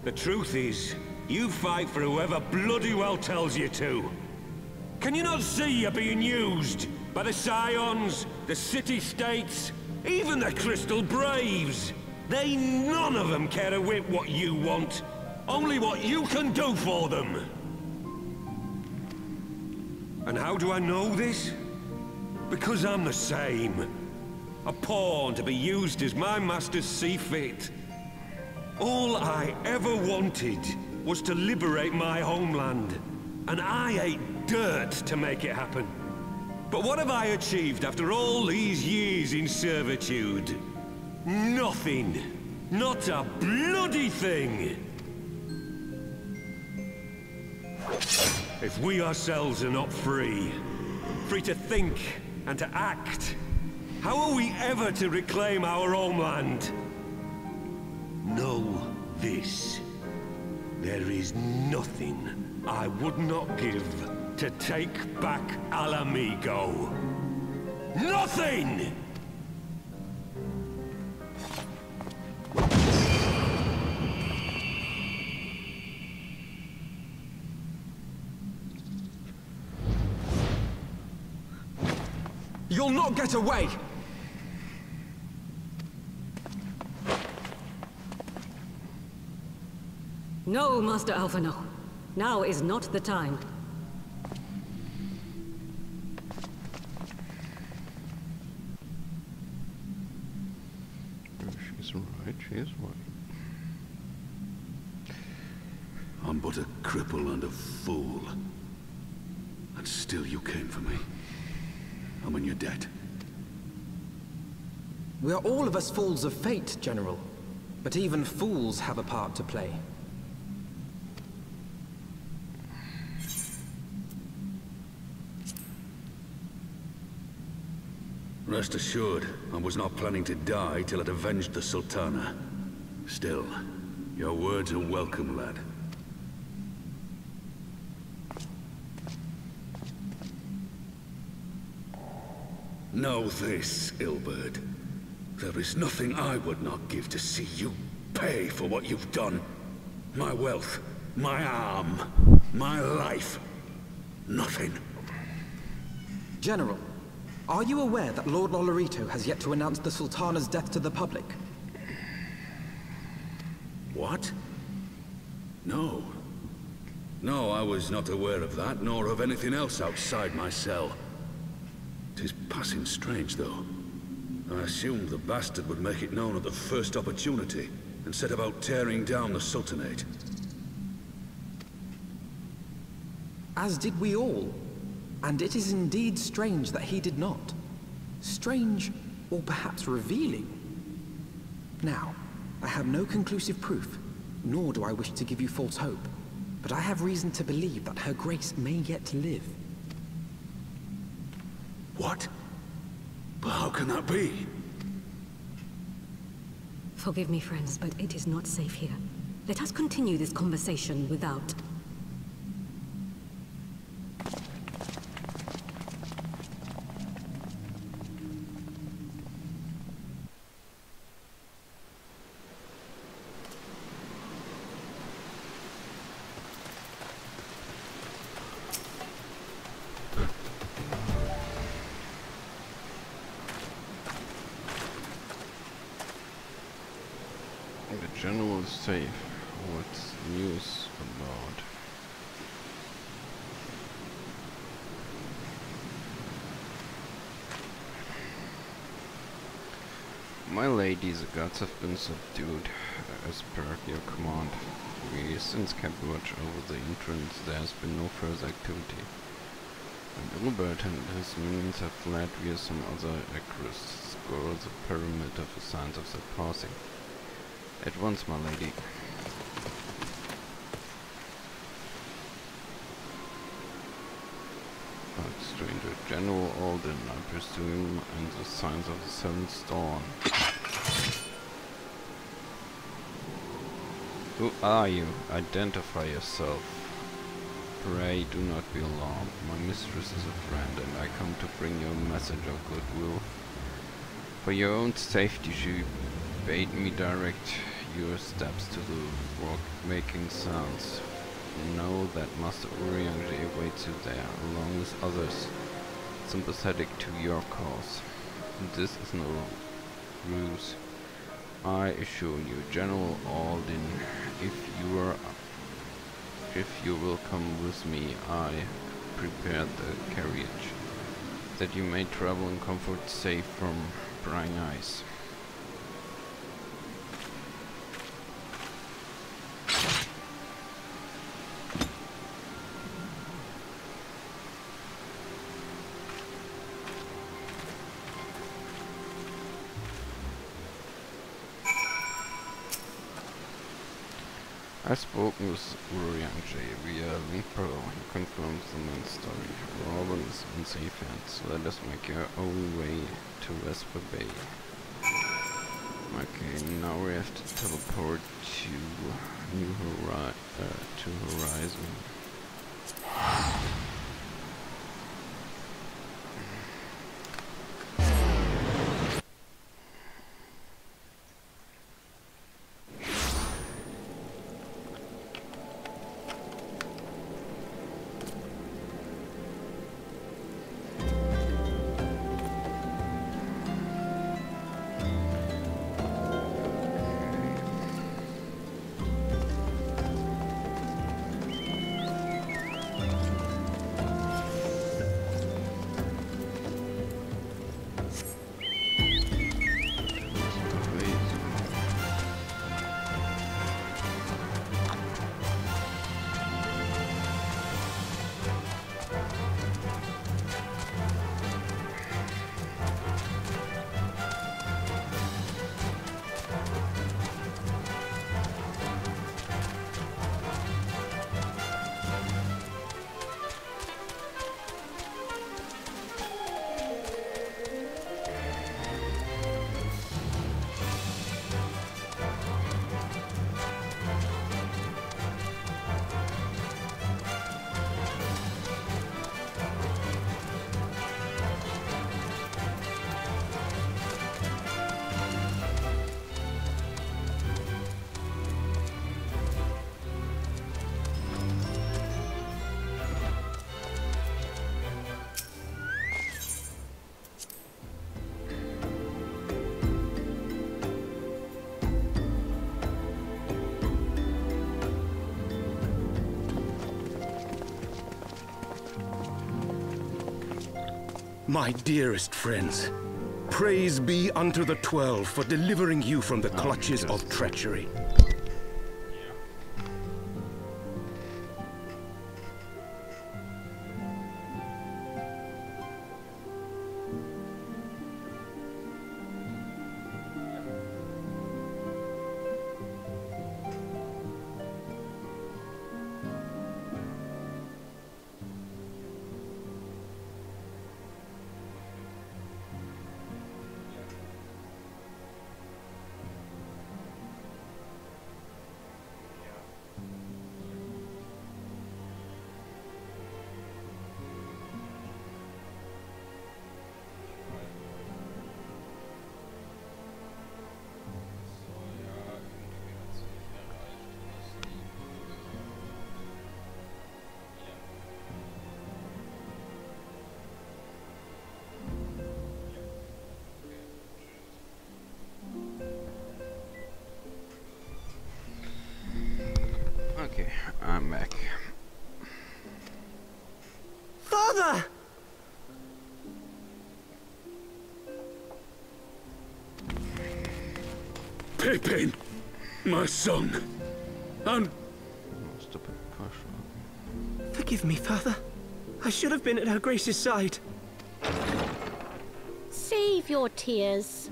The truth is, you fight for whoever bloody well tells you to. Can you not see you're being used by the Scions, the city-states, even the Crystal Braves? They none of them care a whit what you want, only what you can do for them. And how do I know this? Because I'm the same. A pawn to be used as my masters see fit. All I ever wanted was to liberate my homeland, and I ate dirt to make it happen. But what have I achieved after all these years in servitude? Nothing. Not a bloody thing. If we ourselves are not free to think and to act, how are we ever to reclaim our homeland? Know this. There is nothing I would not give to take back Alamigo. Nothing! You'll not get away! No, Master Alphino. Now is not the time. She's right, she is right. I'm but a cripple and a fool. And still you came for me. I'm in your debt. We are all of us fools of fate, General. But even fools have a part to play. Rest assured, I was not planning to die till I'd avenged the Sultana. Still, your words are welcome, lad. Know this, Ilberd. There is nothing I would not give to see you pay for what you've done. My wealth, my arm, my life. Nothing. General, are you aware that Lord Lolorito has yet to announce the Sultana's death to the public? What? No. No, I was not aware of that, nor of anything else outside my cell. 'Tis passing strange, though. I assumed the bastard would make it known at the first opportunity, and set about tearing down the Sultanate. As did we all. And it is indeed strange that he did not. Strange, or perhaps revealing. Now, I have no conclusive proof, nor do I wish to give you false hope, but I have reason to believe that Her Grace may yet live. What? But how can that be? Forgive me, friends, but it is not safe here. Let us continue this conversation without... The general is safe. What's news about? My lady, the gods have been subdued, as per your command. We since kept watch over the entrance. There has been no further activity. And Ilbert and his minions have fled via some other across score the perimeter for signs of their passing. At once, my lady. But stranger, General Alden, I presume, and the signs of the seventh dawn. Who are you? Identify yourself. Pray do not be alarmed. My mistress is a friend, and I come to bring you a message of goodwill. For your own safety, she bade me direct your steps to the rock-making sounds. Know that Master Urianger awaits you there, along with others sympathetic to your cause. This is no ruse. I assure you, General Alden, if you will come with me, I prepared the carriage, that you may travel in comfort, safe from prying eyes. I've spoken with Urianger via Limpro. He confirms the man's story. Robin is in safe hands. Let us make our own way to Vesper Bay. Okay, now we have to teleport to Horizon. My dearest friends, praise be unto the 12 for delivering you from the clutches of treachery. Okay, I'm back. Father! Pippin, my son, and... Forgive me, Father. I should have been at Her Grace's side. Save your tears.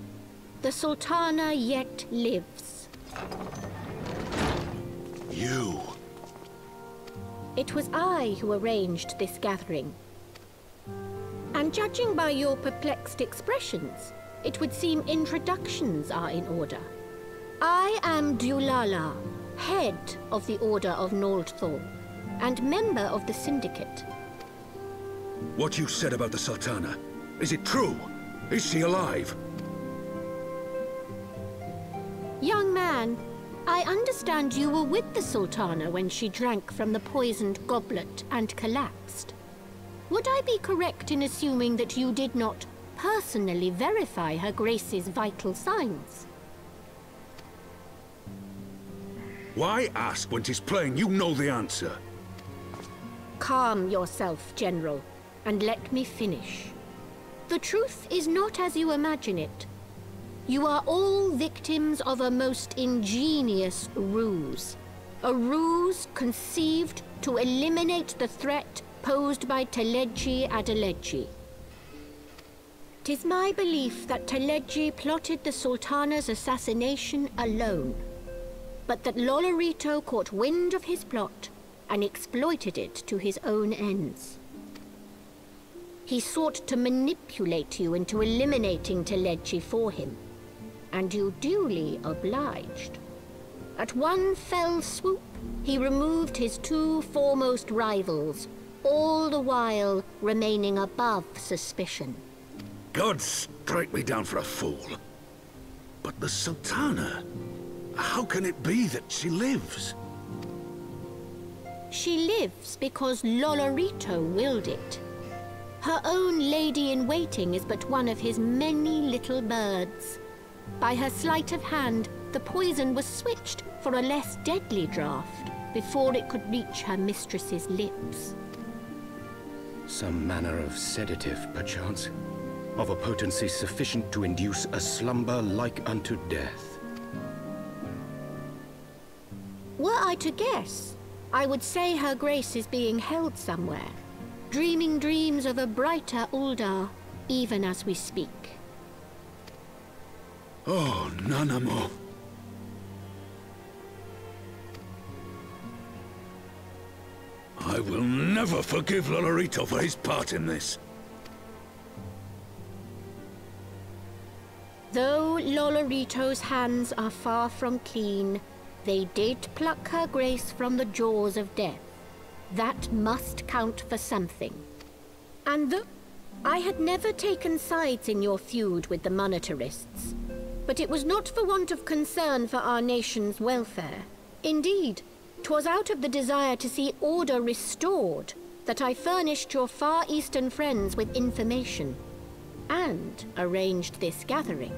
The Sultana yet lives. You. It was I who arranged this gathering. And judging by your perplexed expressions, it would seem introductions are in order. I am Dulala, head of the Order of Noldthal. and member of the Syndicate. What you said about the Sultana, is it true? Is she alive? Young man, I understand you were with the Sultana when she drank from the poisoned goblet and collapsed. Would I be correct in assuming that you did not personally verify Her Grace's vital signs? Why ask when 'tis plain you know the answer? Calm yourself, General, and let me finish. The truth is not as you imagine it. You are all victims of a most ingenious ruse. A ruse conceived to eliminate the threat posed by Teleji Adeleji. 'Tis my belief that Teleji plotted the Sultana's assassination alone, but that Lolorito caught wind of his plot and exploited it to his own ends. He sought to manipulate you into eliminating Teleji for him, and you duly obliged. At one fell swoop, he removed his two foremost rivals, all the while remaining above suspicion. God strike me down for a fool. But the Sultana, how can it be that she lives? She lives because Lolorito willed it. Her own lady-in-waiting is but one of his many little birds. By her sleight of hand, the poison was switched for a less deadly draught before it could reach her mistress's lips. Some manner of sedative, perchance, of a potency sufficient to induce a slumber like unto death. Were I to guess, I would say Her Grace is being held somewhere, dreaming dreams of a brighter Uldar, even as we speak. Oh, Nanamo. I will never forgive Lolorito for his part in this. Though Lolorito's hands are far from clean, they did pluck Her Grace from the jaws of death. That must count for something. And though I had never taken sides in your feud with the monetarists, but it was not for want of concern for our nation's welfare. Indeed, 'twas out of the desire to see order restored that I furnished your Far Eastern friends with information and arranged this gathering.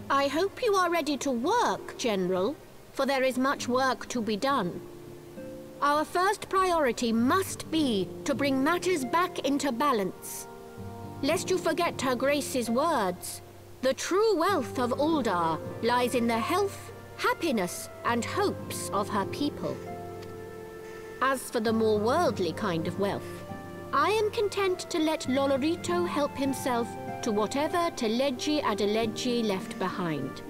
I hope you are ready to work, General, for there is much work to be done. Our first priority must be to bring matters back into balance. Lest you forget Her Grace's words, the true wealth of Uldar lies in the health, happiness, and hopes of her people. As for the more worldly kind of wealth, I am content to let Lolorito help himself to whatever Teleji Adeleji left behind.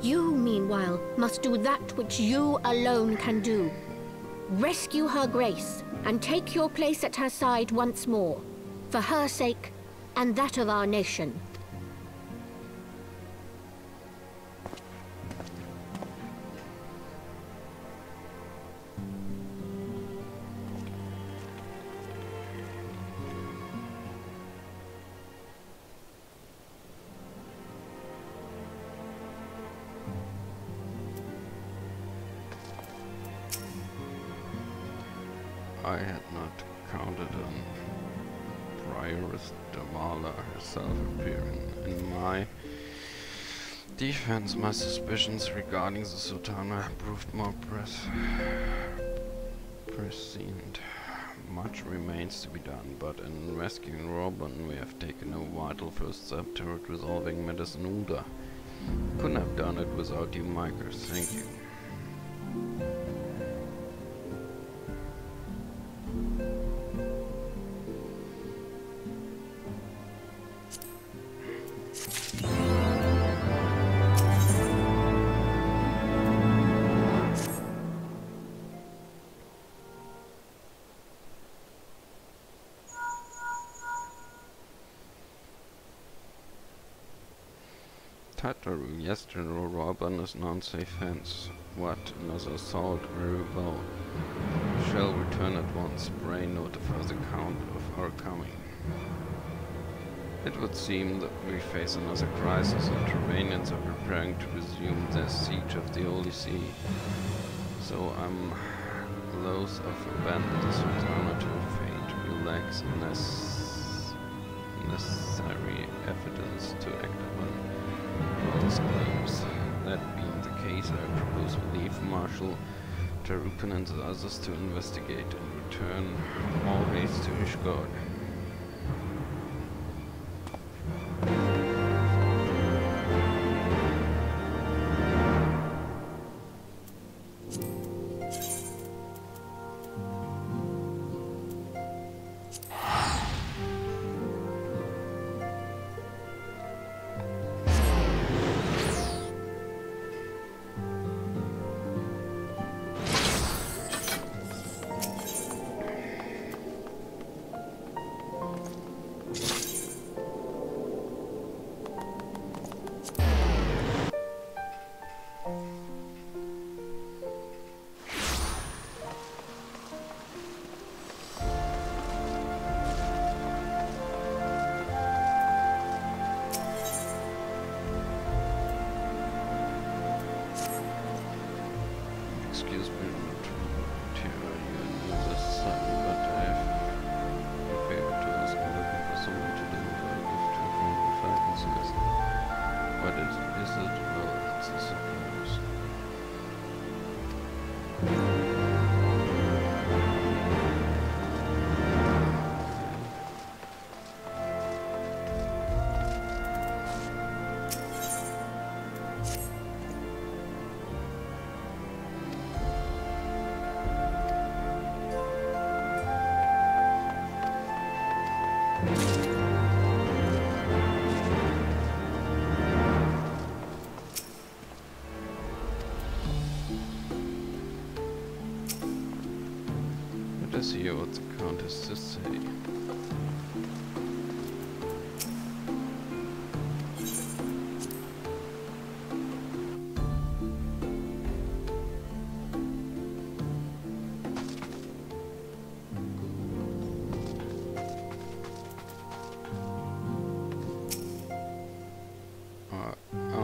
You, meanwhile, must do that which you alone can do. Rescue Her Grace and take your place at her side once more, for her sake and that of our nation. I had not counted on Prioress Damala herself appearing. In my defense, my suspicions regarding the Sultana proved more prescient. Much remains to be done, but in rescuing Robin, we have taken a vital first step toward resolving matters in Ulda. Couldn't have done it without you, Micers. Thank you. Tataru, yes, General. Robin is an unsafe hands. What? Another assault? Very well. Shall return at once. Pray notify the Count of our coming. It would seem that we face another crisis. The Turanians are preparing to resume their siege of the Holy See. So I'm loath of abandon this alternative fate. Relax necessary evidence to act upon false claims. That being the case, I propose we leave Marshal Tarupin and the others to investigate and return all haste to Ishgard. Excuse me, to you and this but I have a favor to ask. I'm looking for someone to deliver a gift to a friend of Falcon's Nest. What is it? Well, it's a surprise. Let us hear what the Count has to say.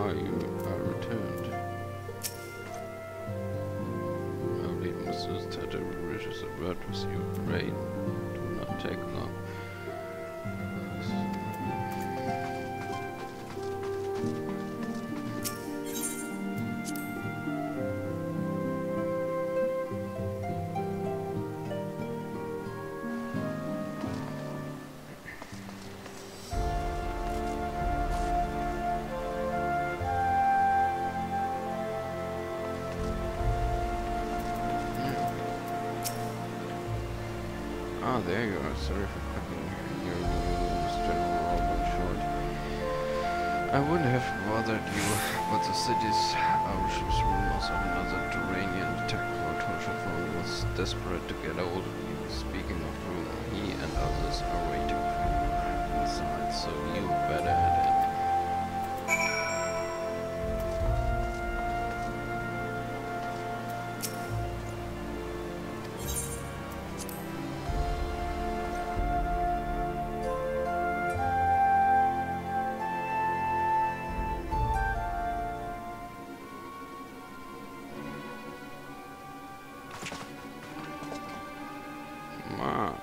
You are returned. I believe Mrs. Tataru wishes a word with you. Pray, do not take long. Ah, there you are. Sorry for cutting your news, General Robin, short. I wouldn't have bothered you, but the city's outrageous rumors of another Turanian attack on Toshafon was desperate to get hold of you. Speaking of whom, he and others are waiting for you inside, so you better head in.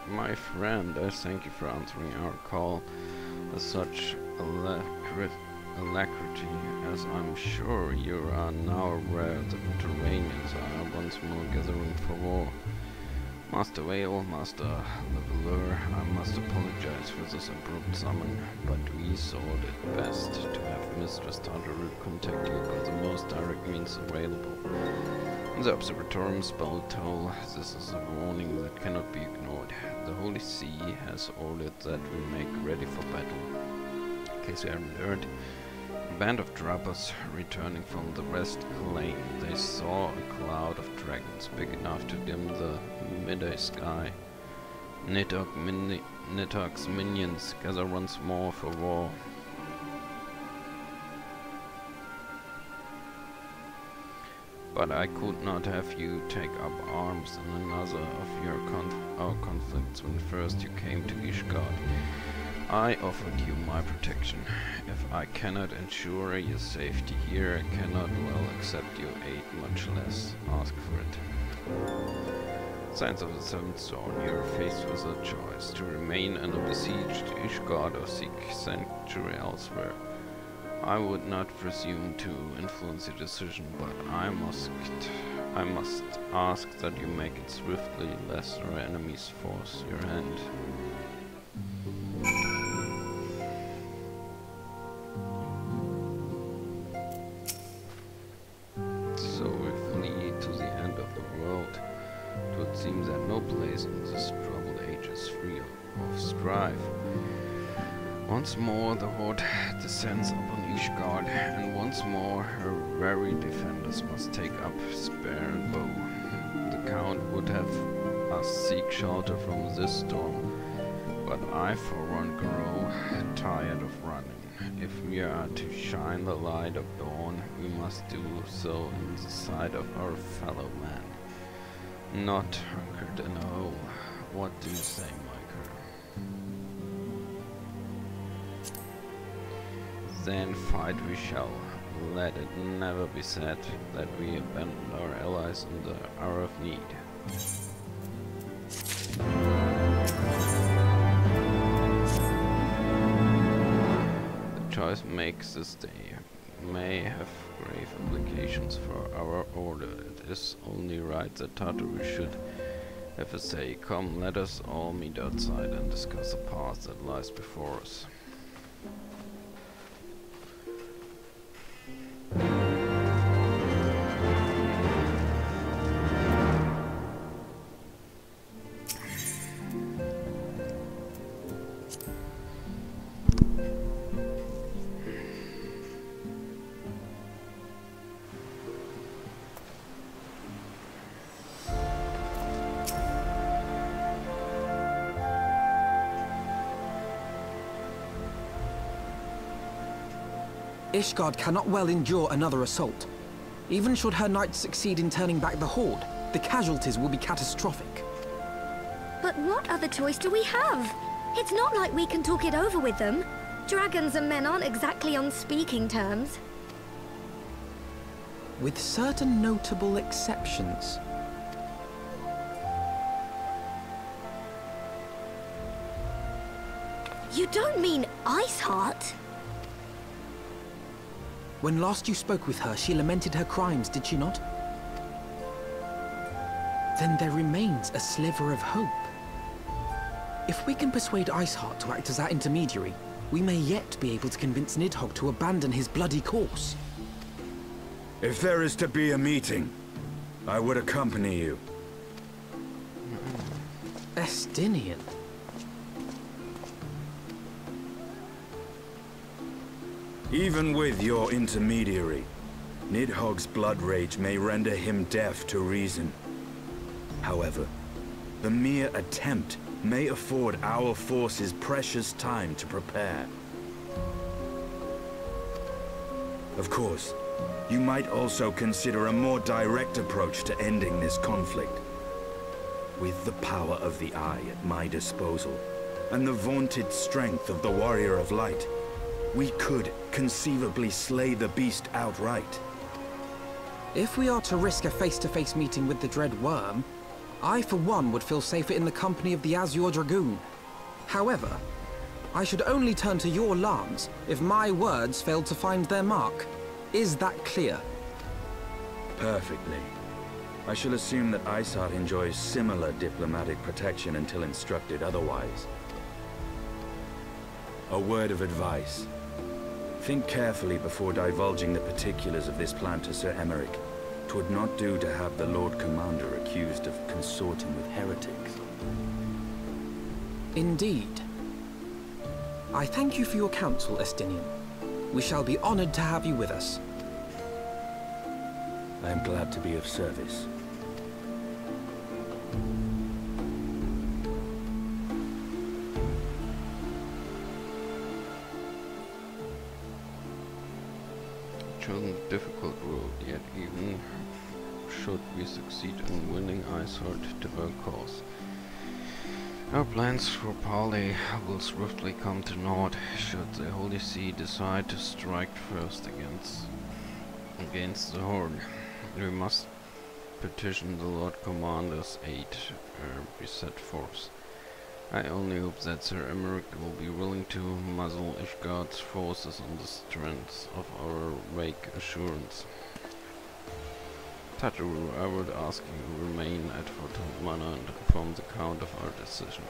My friend, I thank you for answering our call with such alacrity, as I'm sure you are now aware that the Turanians are once more gathering for war. Master Vale, Master Leveler, I must apologize for this abrupt summon, but we thought it best to have Mistress Tataru contact you by the most direct means available. The Observatorium spell toll, this is a warning that cannot be ignored. The Holy See has ordered that we make ready for battle. In case you haven't heard, a band of trappers returning from the West claim they saw a cloud of dragons big enough to dim the midday sky. Nidhogg's minions gather once more for war. But I could not have you take up arms in another of our conflicts when first you came to Ishgard. I offered you my protection. If I cannot ensure your safety here, I cannot well accept your aid, much less ask for it. Signs of the Seventh Dawn, you are faced with a choice, to remain in a besieged Ishgard or seek sanctuary elsewhere. I would not presume to influence your decision, but I must ask that you make it swiftly, lest our enemies force your hand. So we flee to the end of the world. It would seem that no place in this troubled age is free of strife. Once more the horde descends upon Ishgard, and once more her very defenders must take up spear and bow. The Count would have us seek shelter from this storm, but I for one grow tired of running. If we are to shine the light of dawn, we must do so in the sight of our fellow man, not hunkered in a hole. What do you say, Micah? Then fight we shall. Let it never be said that we abandoned our allies in the hour of need. The choice makes this day may have grave implications for our order. It is only right that Tartarus should have a say. Come, let us all meet outside and discuss the path that lies before us. Ishgard cannot well endure another assault. Even should her knights succeed in turning back the horde, the casualties will be catastrophic. But what other choice do we have? It's not like we can talk it over with them. Dragons and men aren't exactly on speaking terms. With certain notable exceptions. You don't mean Iceheart? When last you spoke with her, she lamented her crimes, did she not? Then there remains a sliver of hope. If we can persuade Iceheart to act as our intermediary, we may yet be able to convince Nidhogg to abandon his bloody course. If there is to be a meeting, I would accompany you. Estinian. Even with your intermediary, Nidhogg's blood rage may render him deaf to reason. However, the mere attempt may afford our forces precious time to prepare. Of course, you might also consider a more direct approach to ending this conflict. With the power of the Eye at my disposal, and the vaunted strength of the Warrior of Light, we could conceivably slay the beast outright. If we are to risk a face-to-face meeting with the Dread Worm, I for one would feel safer in the company of the Azure Dragoon. However, I should only turn to your lance if my words failed to find their mark. Is that clear? Perfectly. I shall assume that Iceheart enjoys similar diplomatic protection until instructed otherwise. A word of advice. Think carefully before divulging the particulars of this plan to Sir Emmerich. 'Twould not do to have the Lord Commander accused of consorting with heretics. Indeed. I thank you for your counsel, Estinian. We shall be honored to have you with us. I am glad to be of service. Chosen a difficult road, yet even should we succeed in winning Ishgard to our cause. Our plans for parley will swiftly come to naught should the Holy See decide to strike first against the Horde. We must petition the Lord Commander's aid beset force. I only hope that Sir Emmerich will be willing to muzzle Ishgard's forces on the strength of our vague assurance. Tataru, I would ask you to remain at Fort Manor and inform the Count of our decision.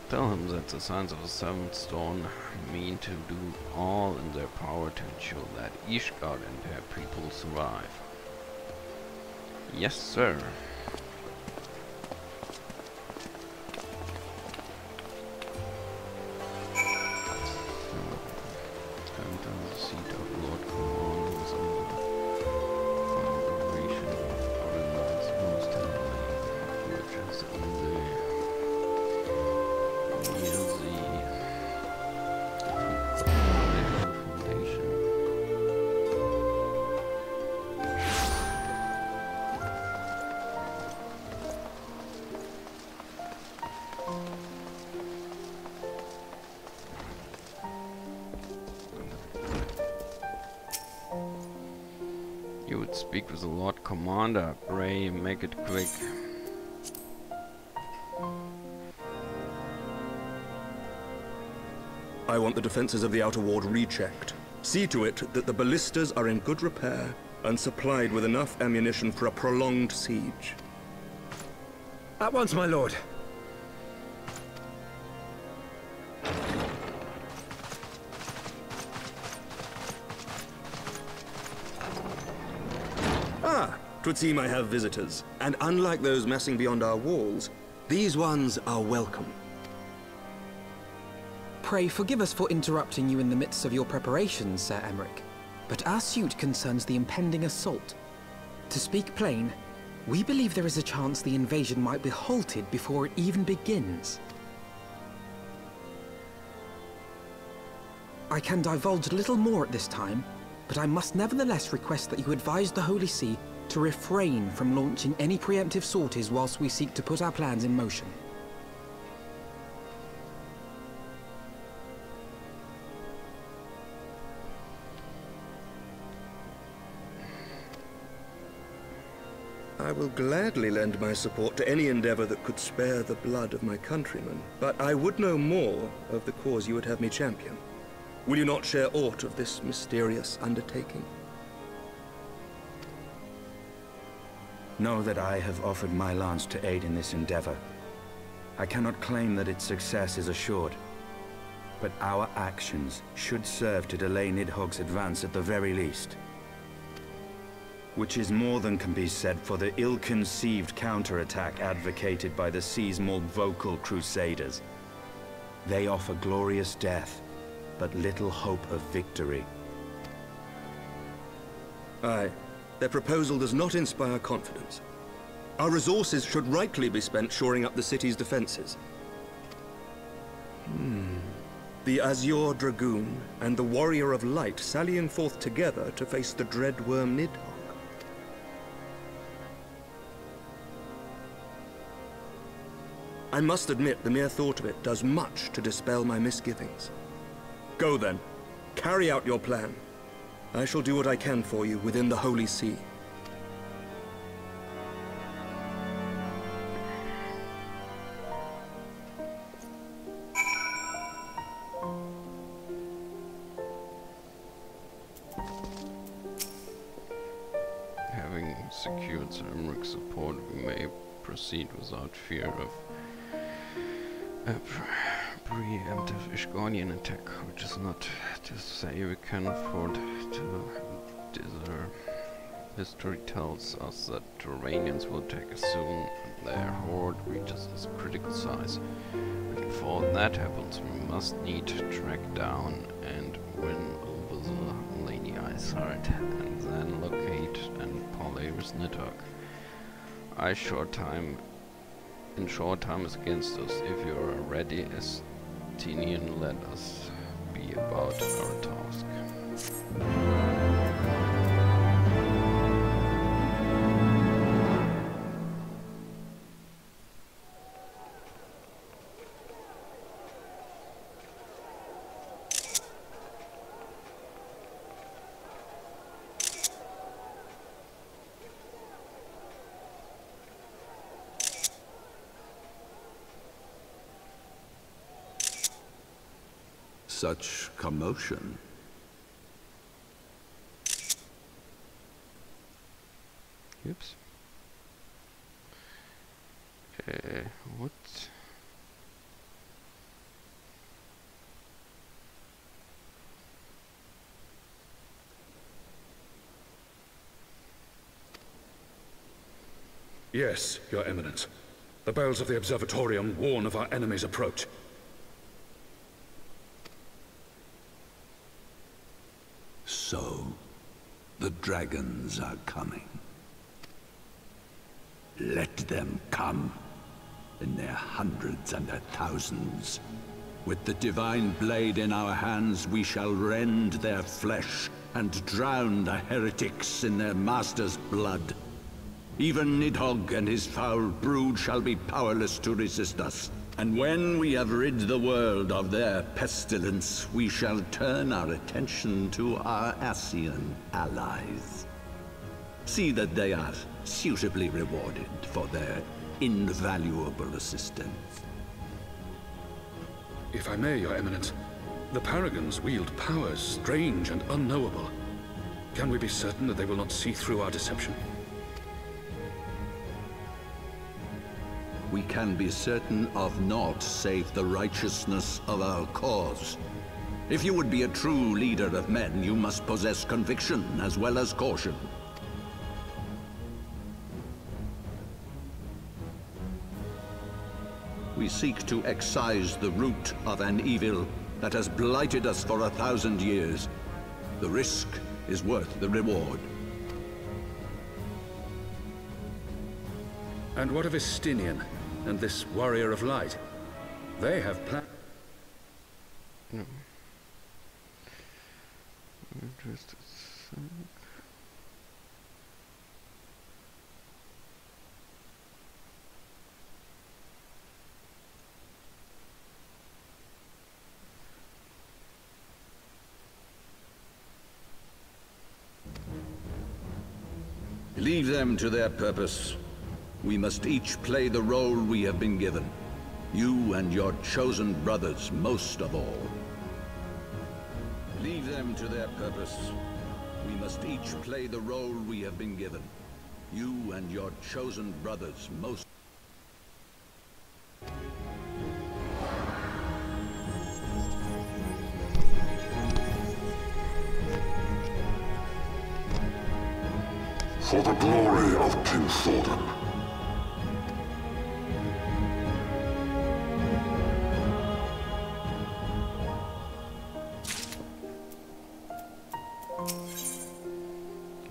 Tell him that the Signs of the Seventh Dawn mean to do all in their power to ensure that Ishgard and her people survive. Yes, sir. You would speak with the Lord Commander. Pray, make it quick. I want the defenses of the outer ward rechecked. See to it that the ballistas are in good repair and supplied with enough ammunition for a prolonged siege. At once, my lord. Ah, 'twould seem I have visitors. And unlike those massing beyond our walls, these ones are welcome. Pray forgive us for interrupting you in the midst of your preparations, Sir Emmerich, but our suit concerns the impending assault. To speak plain, we believe there is a chance the invasion might be halted before it even begins. I can divulge little more at this time, but I must nevertheless request that you advise the Holy See to refrain from launching any preemptive sorties whilst we seek to put our plans in motion. I will gladly lend my support to any endeavor that could spare the blood of my countrymen, but I would know more of the cause you would have me champion. Will you not share aught of this mysterious undertaking? Know that I have offered my lance to aid in this endeavor. I cannot claim that its success is assured, but our actions should serve to delay Nidhogg's advance at the very least. Which is more than can be said for the ill-conceived counterattack advocated by the Sea's more vocal crusaders. They offer glorious death, but little hope of victory. Aye, their proposal does not inspire confidence. Our resources should rightly be spent shoring up the city's defenses. The Azure Dragoon and the Warrior of Light sallying forth together to face the dread worm Nidhogg. I must admit the mere thought of it does much to dispel my misgivings. Go then. Carry out your plan. I shall do what I can for you within the Holy See. Having secured Sir Emmerich's support, we may proceed without fear of a preemptive Ishgardian attack, which is not to say we can afford to deserve. History tells us that Turanians will attack us soon and their horde reaches its critical size. But before that happens, we must need to track down and win over the Lady Ishgard, and then locate and parley with Nidhogg. In short time is against us. If you are ready, as Tinian, let us be about our task. such commotion? Oops. What? Yes, Your Eminence. The bells of the Observatorium warn of our enemy's approach. So, the dragons are coming. Let them come, in their hundreds and their thousands. With the divine blade in our hands, we shall rend their flesh and drown the heretics in their master's blood. Even Nidhogg and his foul brood shall be powerless to resist us. And when we have rid the world of their pestilence, we shall turn our attention to our Ascian allies. See that they are suitably rewarded for their invaluable assistance. If I may, Your Eminence, the Paragons wield powers strange and unknowable. Can we be certain that they will not see through our deception? We can be certain of naught save the righteousness of our cause. If you would be a true leader of men, you must possess conviction as well as caution. We seek to excise the root of an evil that has blighted us for 1,000 years. The risk is worth the reward. And what of Estinian and this warrior of light? They have plans. No. Just a sec. Leave them to their purpose. We must each play the role we have been given. You and your chosen brothers, most of all. Leave them to their purpose. We must each play the role we have been given. You and your chosen brothers, most... For the glory of King Thordan.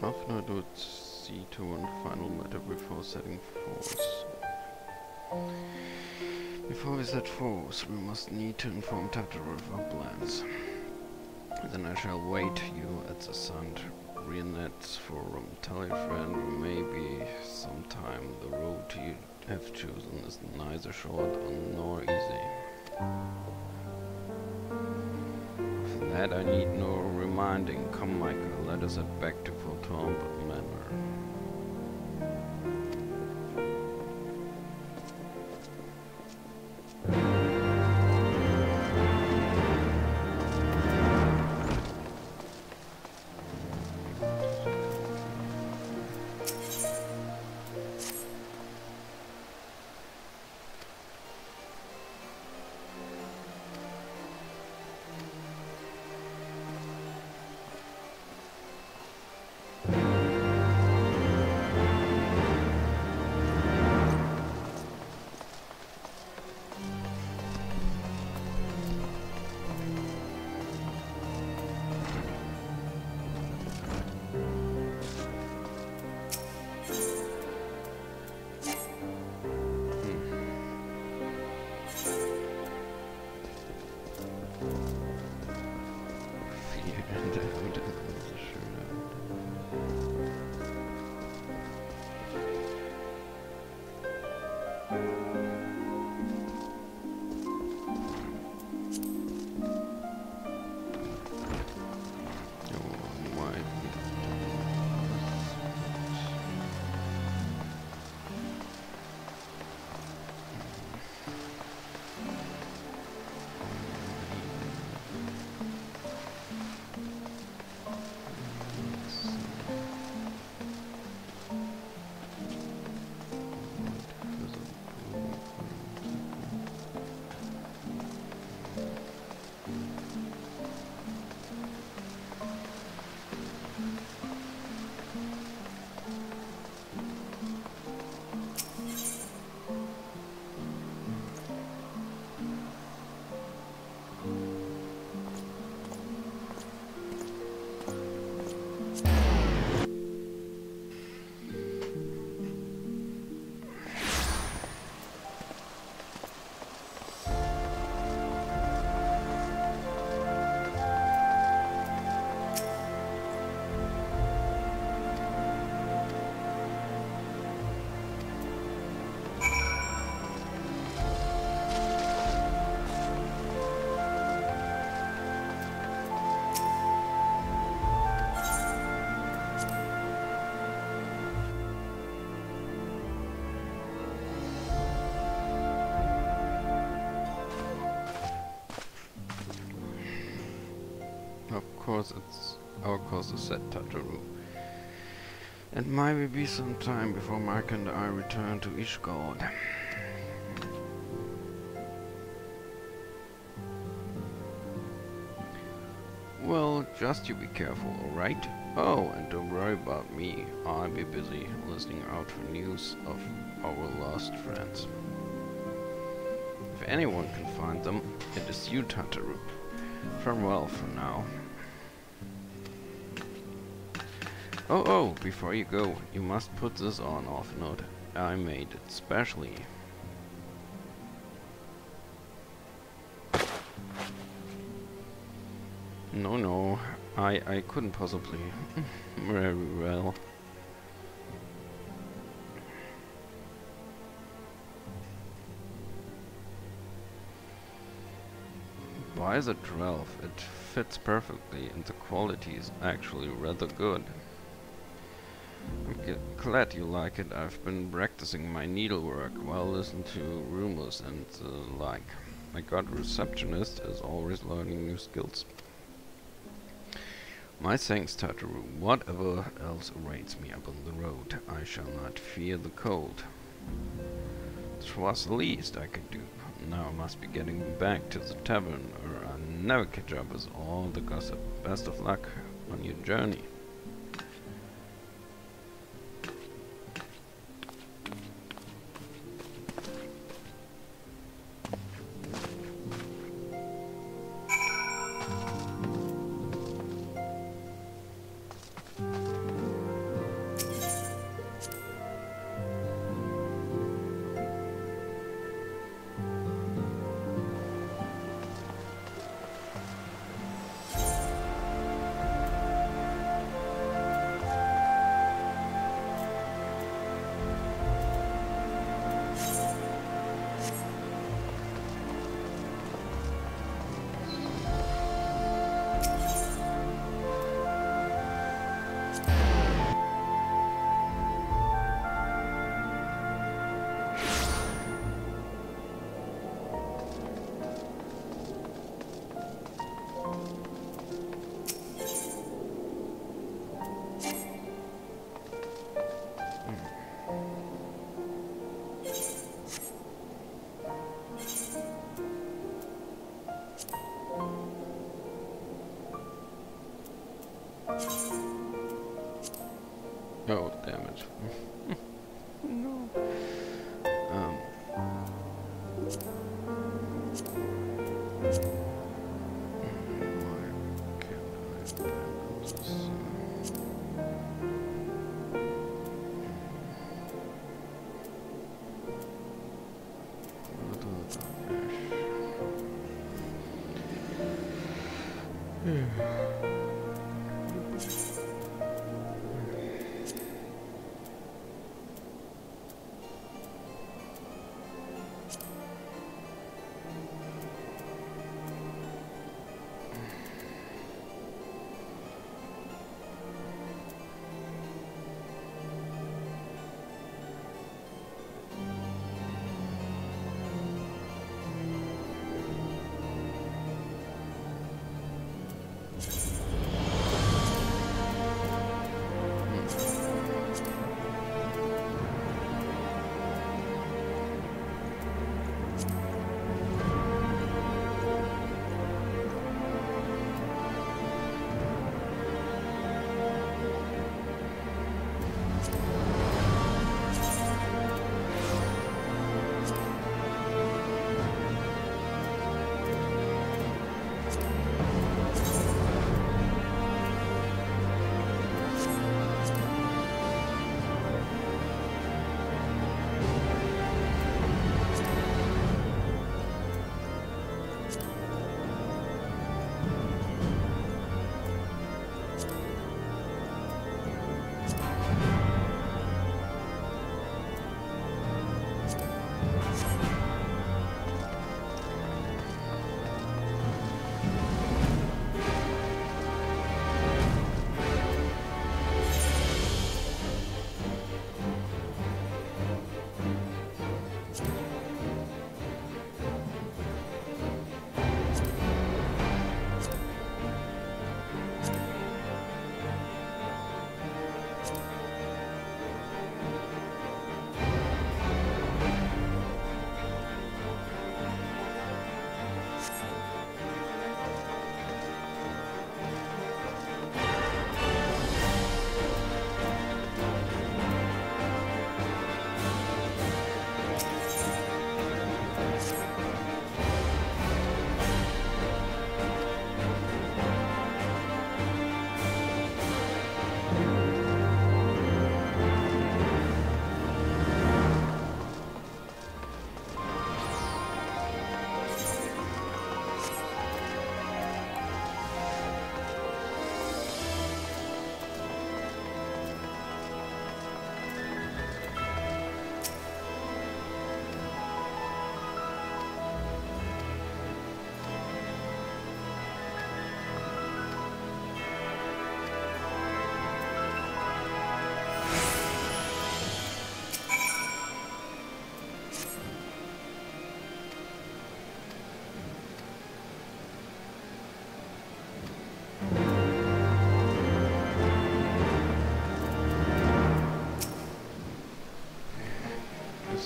After would see to one final matter before setting forth. Before we set forth, we must need to inform Tataru of our plans. Then I shall wait you at the Sand Rionet's forum. Tell your friend maybe sometime the road you have chosen is neither short nor easy. For that I need no reminding. Come, Michael, let us head back to Fort Talbot Manor. course it's our course is set, Tataru. And might will be some time before Mark and I return to Ishgard. Well, just you be careful, alright? Oh, and don't worry about me. I'll be busy listening out for news of our lost friends. If anyone can find them, it is you, Tataru. Farewell for now. Oh, before you go, you must put this on-off note. I made it specially. No, I couldn't possibly. Very well. Buy the 12, it fits perfectly and the quality is actually rather good. I'm glad you like it. I've been practicing my needlework while listening to rumors and the like. My god receptionist is always learning new skills. My thanks, Tataru. Whatever else awaits me up on the road, I shall not fear the cold. 'Twas the least I could do. Now I must be getting back to the tavern, or I'll never catch up with all the gossip. Best of luck on your journey. Oh, damn it. No.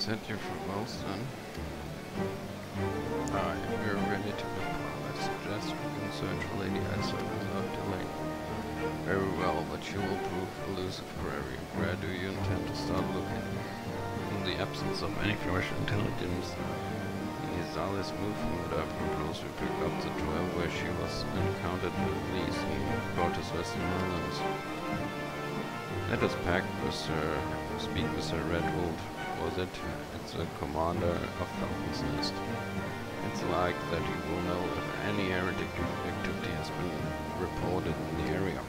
set your farewells then. Alright, we're ready to depart. I suggest we can search for Lady Ishgard without delay. Very well, but she will prove elusive, Prairie. Where do you intend to start looking? In the absence of any fresh intelligence, Izala's move from the propose we pick up the trail where she was encountered with these Porter's Western Islands. Let us speak with Sir Redwood, was it? It's the commander of Falcon's Nest. It's like that you will know if any heretic activity has been reported in the area.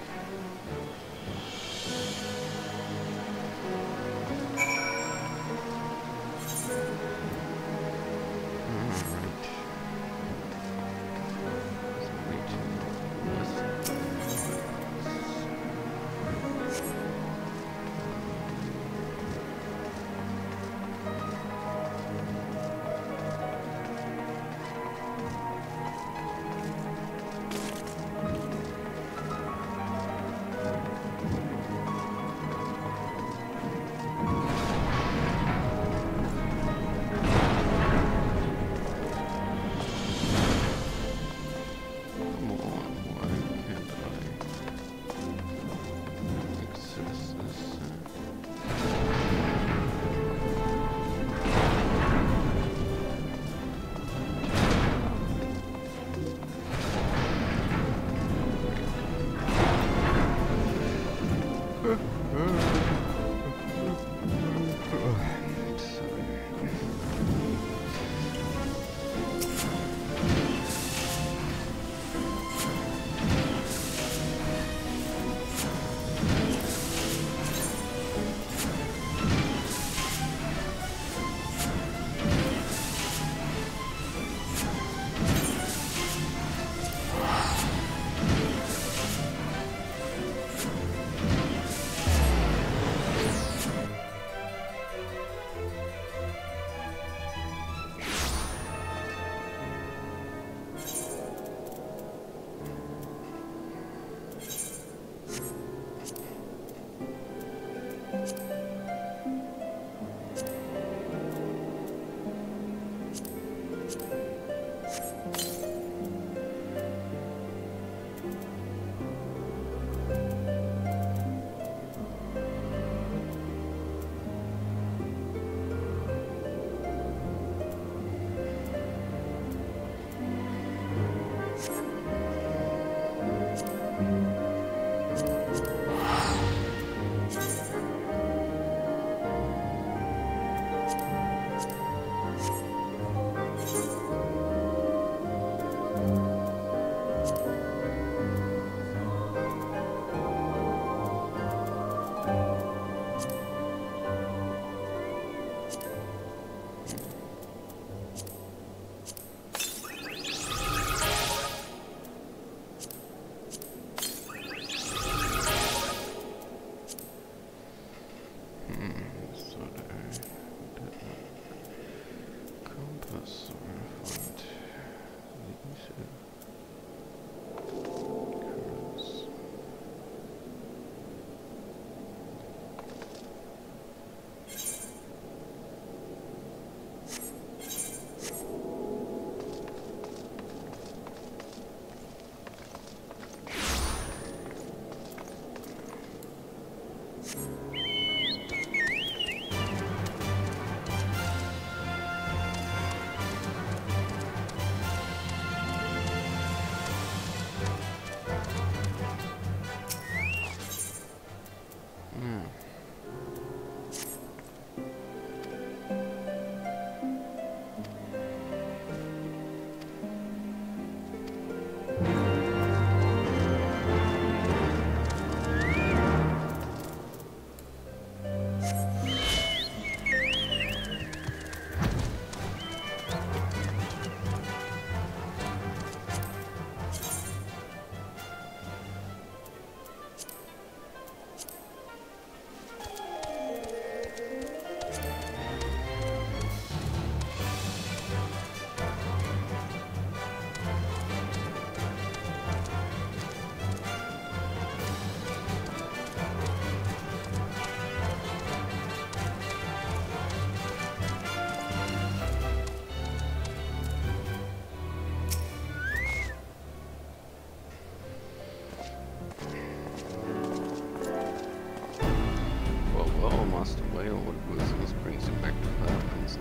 Master Whale, what business brings you back to Paladins?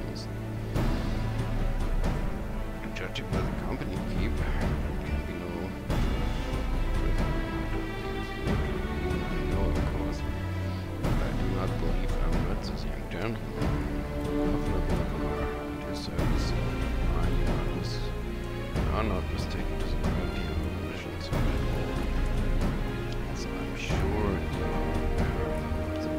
Judging by the company you keep, it can be no of course, but I do not believe I'm this young gentleman. At your service, are not mistaken to the gravity of your missions at all. As I'm sure you are aware, the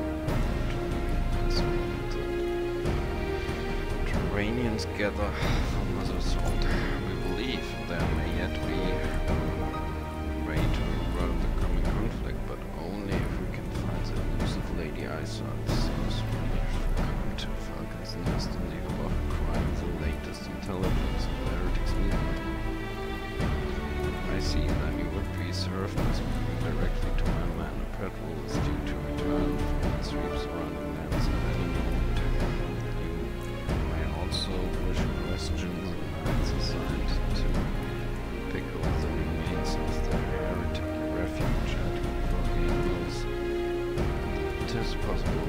Turanians gather from Mother Salt. We believe there may yet be a way to avert the coming conflict, but only if we can find the elusive Lady Isard's to Falcon's Nest in the above acquiring the latest intelligence of the heretics movement. I see that you would be served by speaking directly to my man. A patrol is due to return from its reef surrounding lands at any moment. You may also wish questions and knights assigned to pick up the remains of the heretic refuge at Brogade Mills. It is possible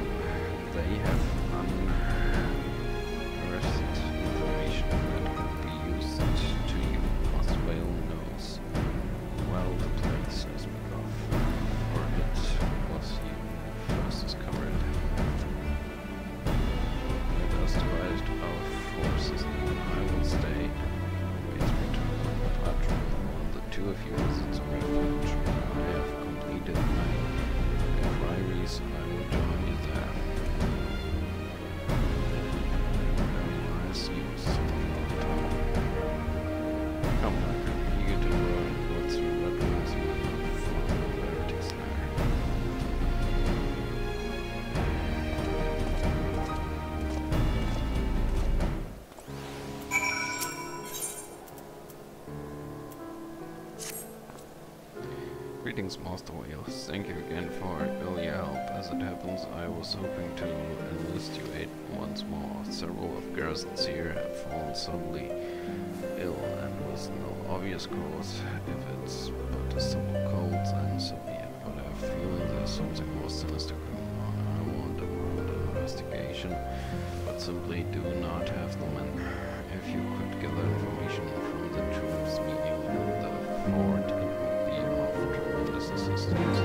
they have unearthed information that could be used to you. Master Whale knows well the place I speak of, for it was you who first discovered it. Let us divide our forces, and I will stay and always return on the platform while the two of you visit the refuge. When I have completed my inquiries, I will join you there. Come back, I'm eager to learn what's your weapons from the heretics there. Greetings, Master Whale. Thank you again for all your help. As it happens, I was hoping to enlist you once more. Several of garrisons here have fallen suddenly ill, and with no obvious cause. If it's but a simple cold, then so be it. But I have a feeling there's something more sinister going on. I want a mild investigation, but simply do not have them in. If you could gather information from the troops meeting in the fort, it would be of tremendous assistance.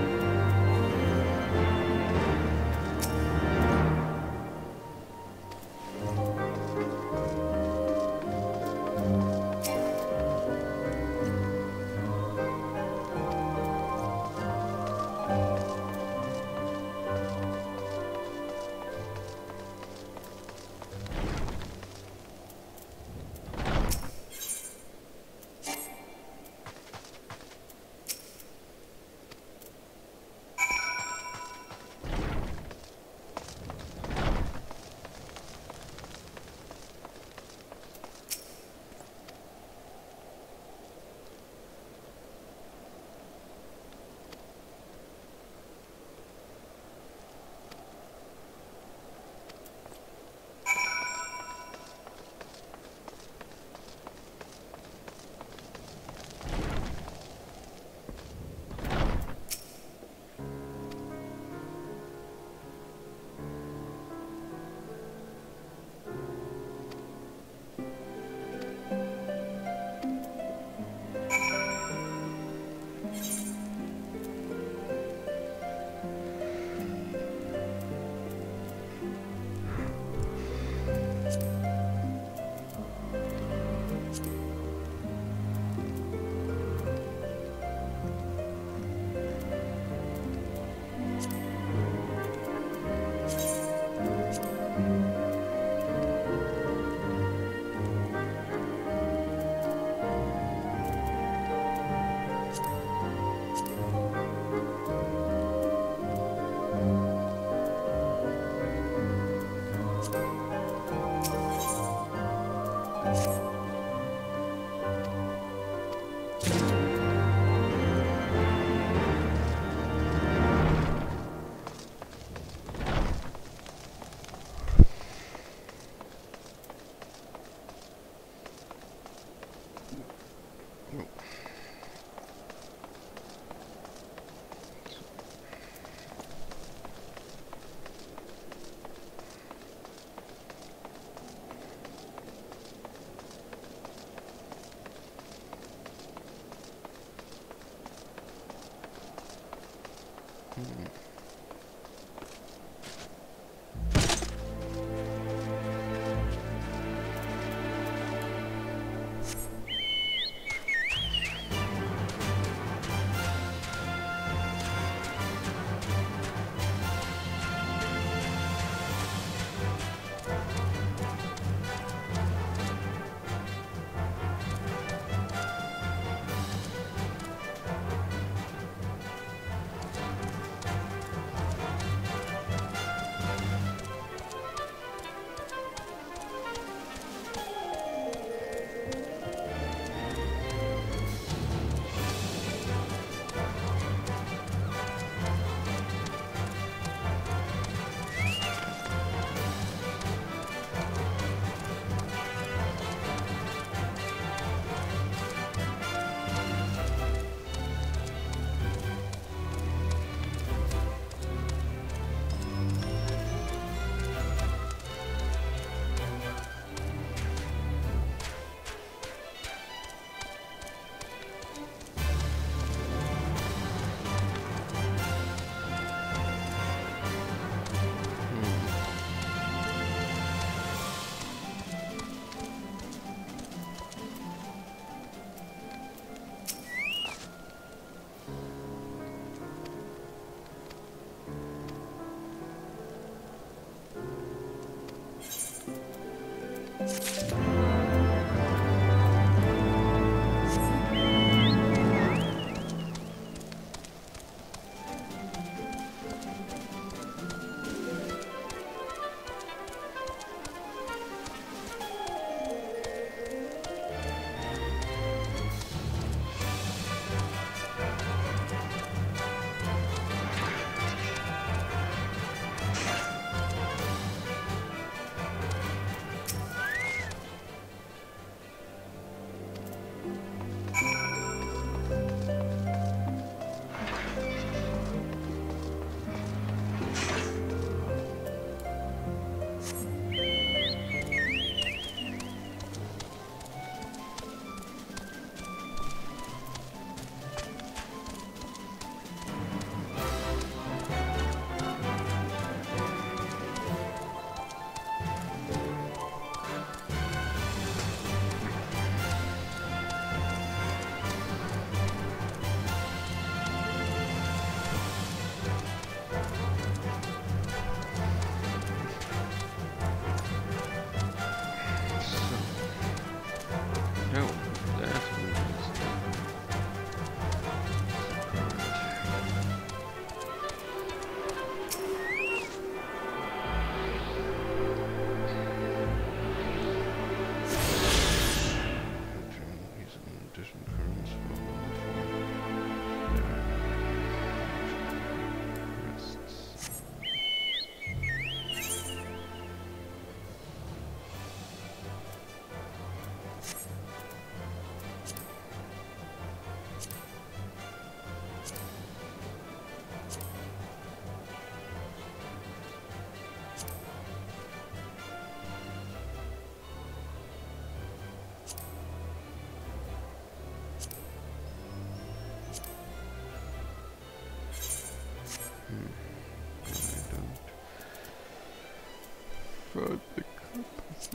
find the compass.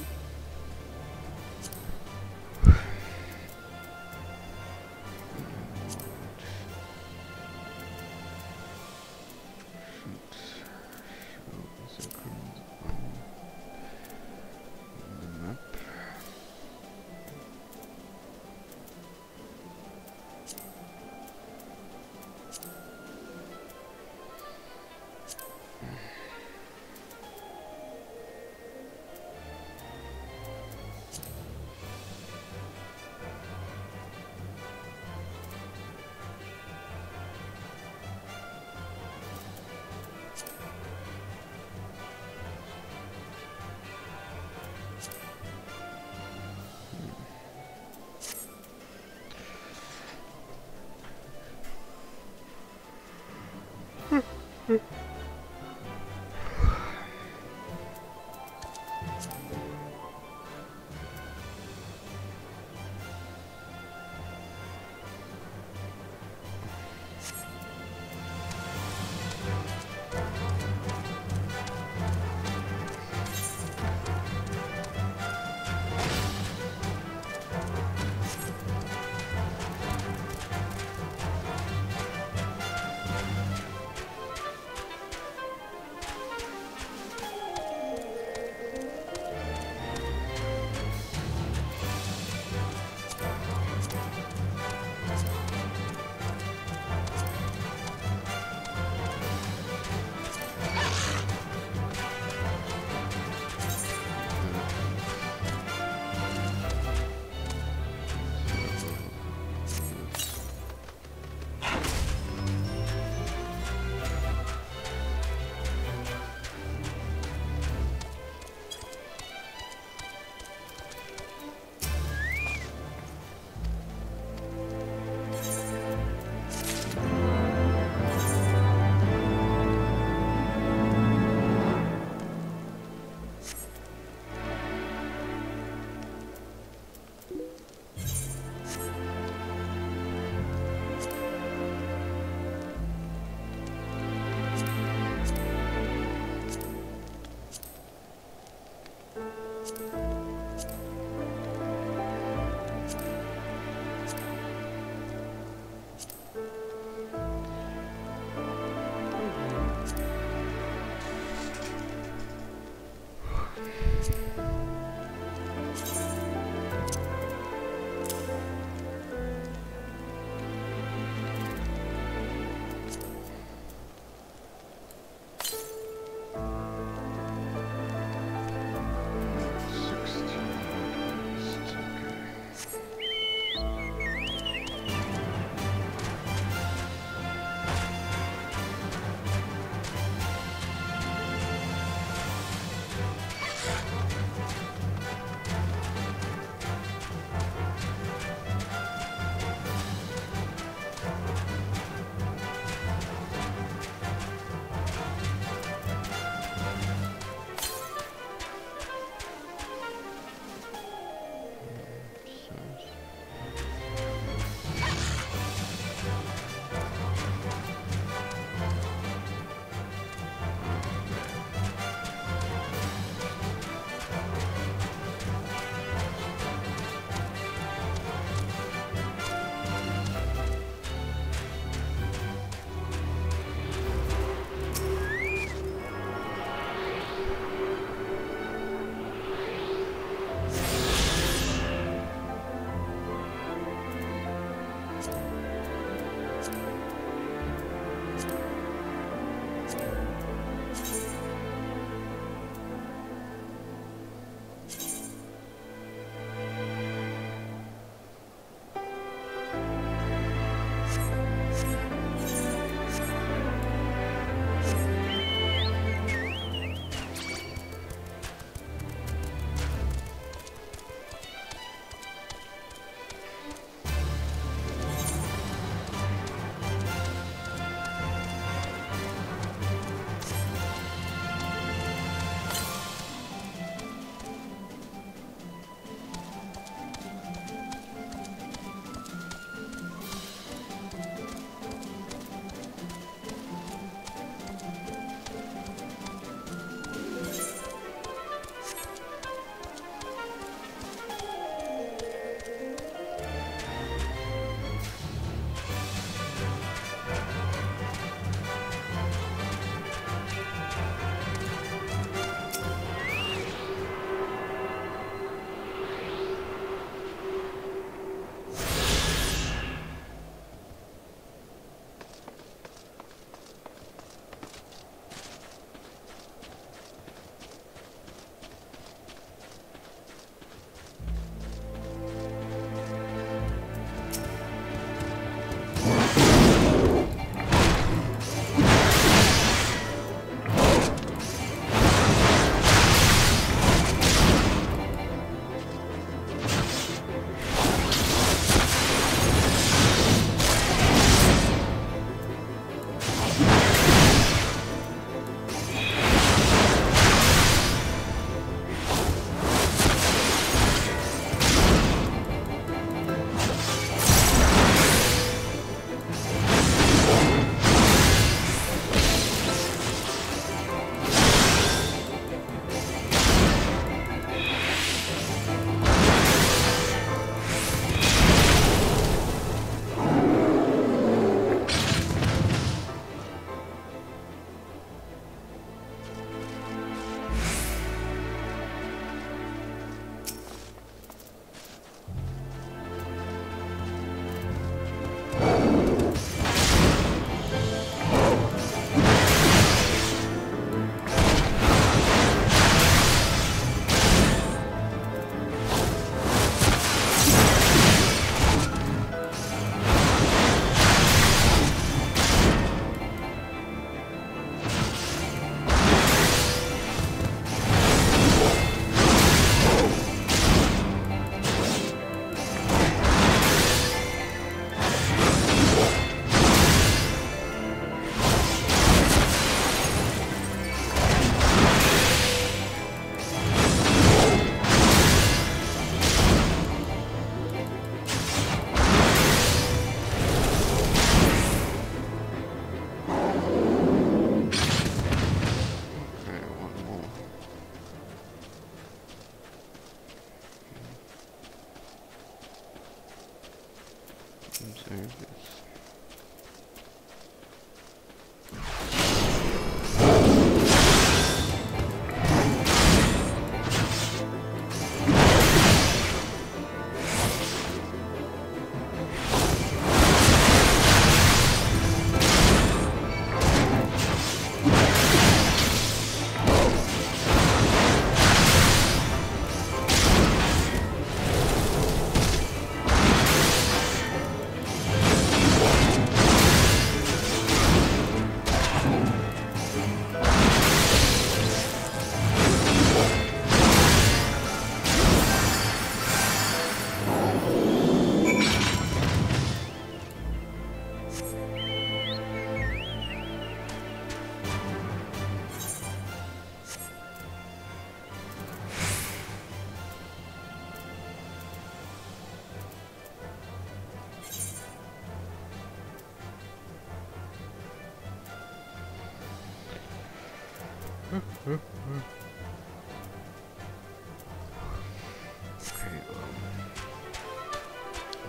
Okay,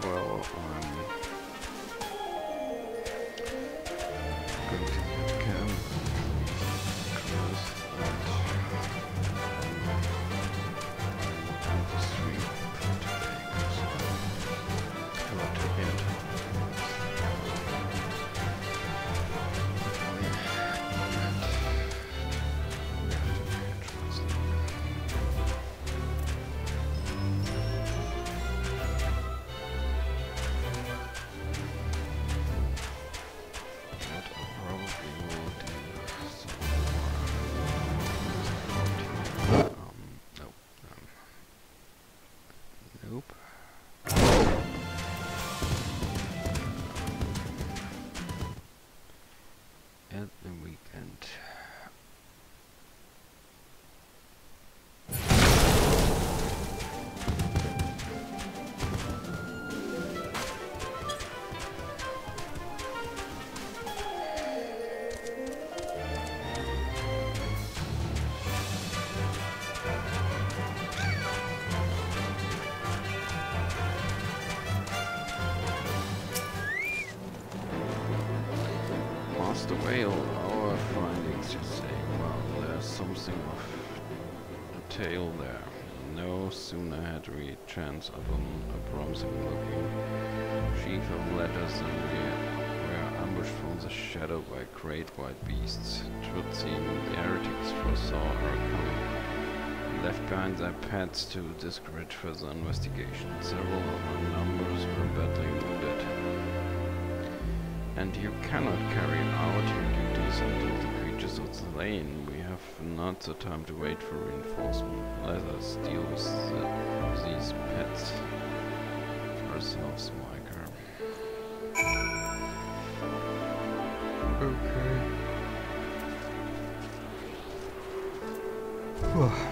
well, going to that camp. Close that. The stream. How to hit. Nope. At the weekend. Master Whale, our findings just say, well, there's something of a tail there. No sooner had we chance upon a promising looking sheaf of letters than we were ambushed from the shadow by great white beasts. It would seem the heretics foresaw our coming and left behind their pets to discourage further investigation. Several of our numbers were badly wounded. And you cannot carry out your duties until the creatures are slain. We have not the time to wait for reinforcement. Let us deal with these pets ourselves, Micah. Okay.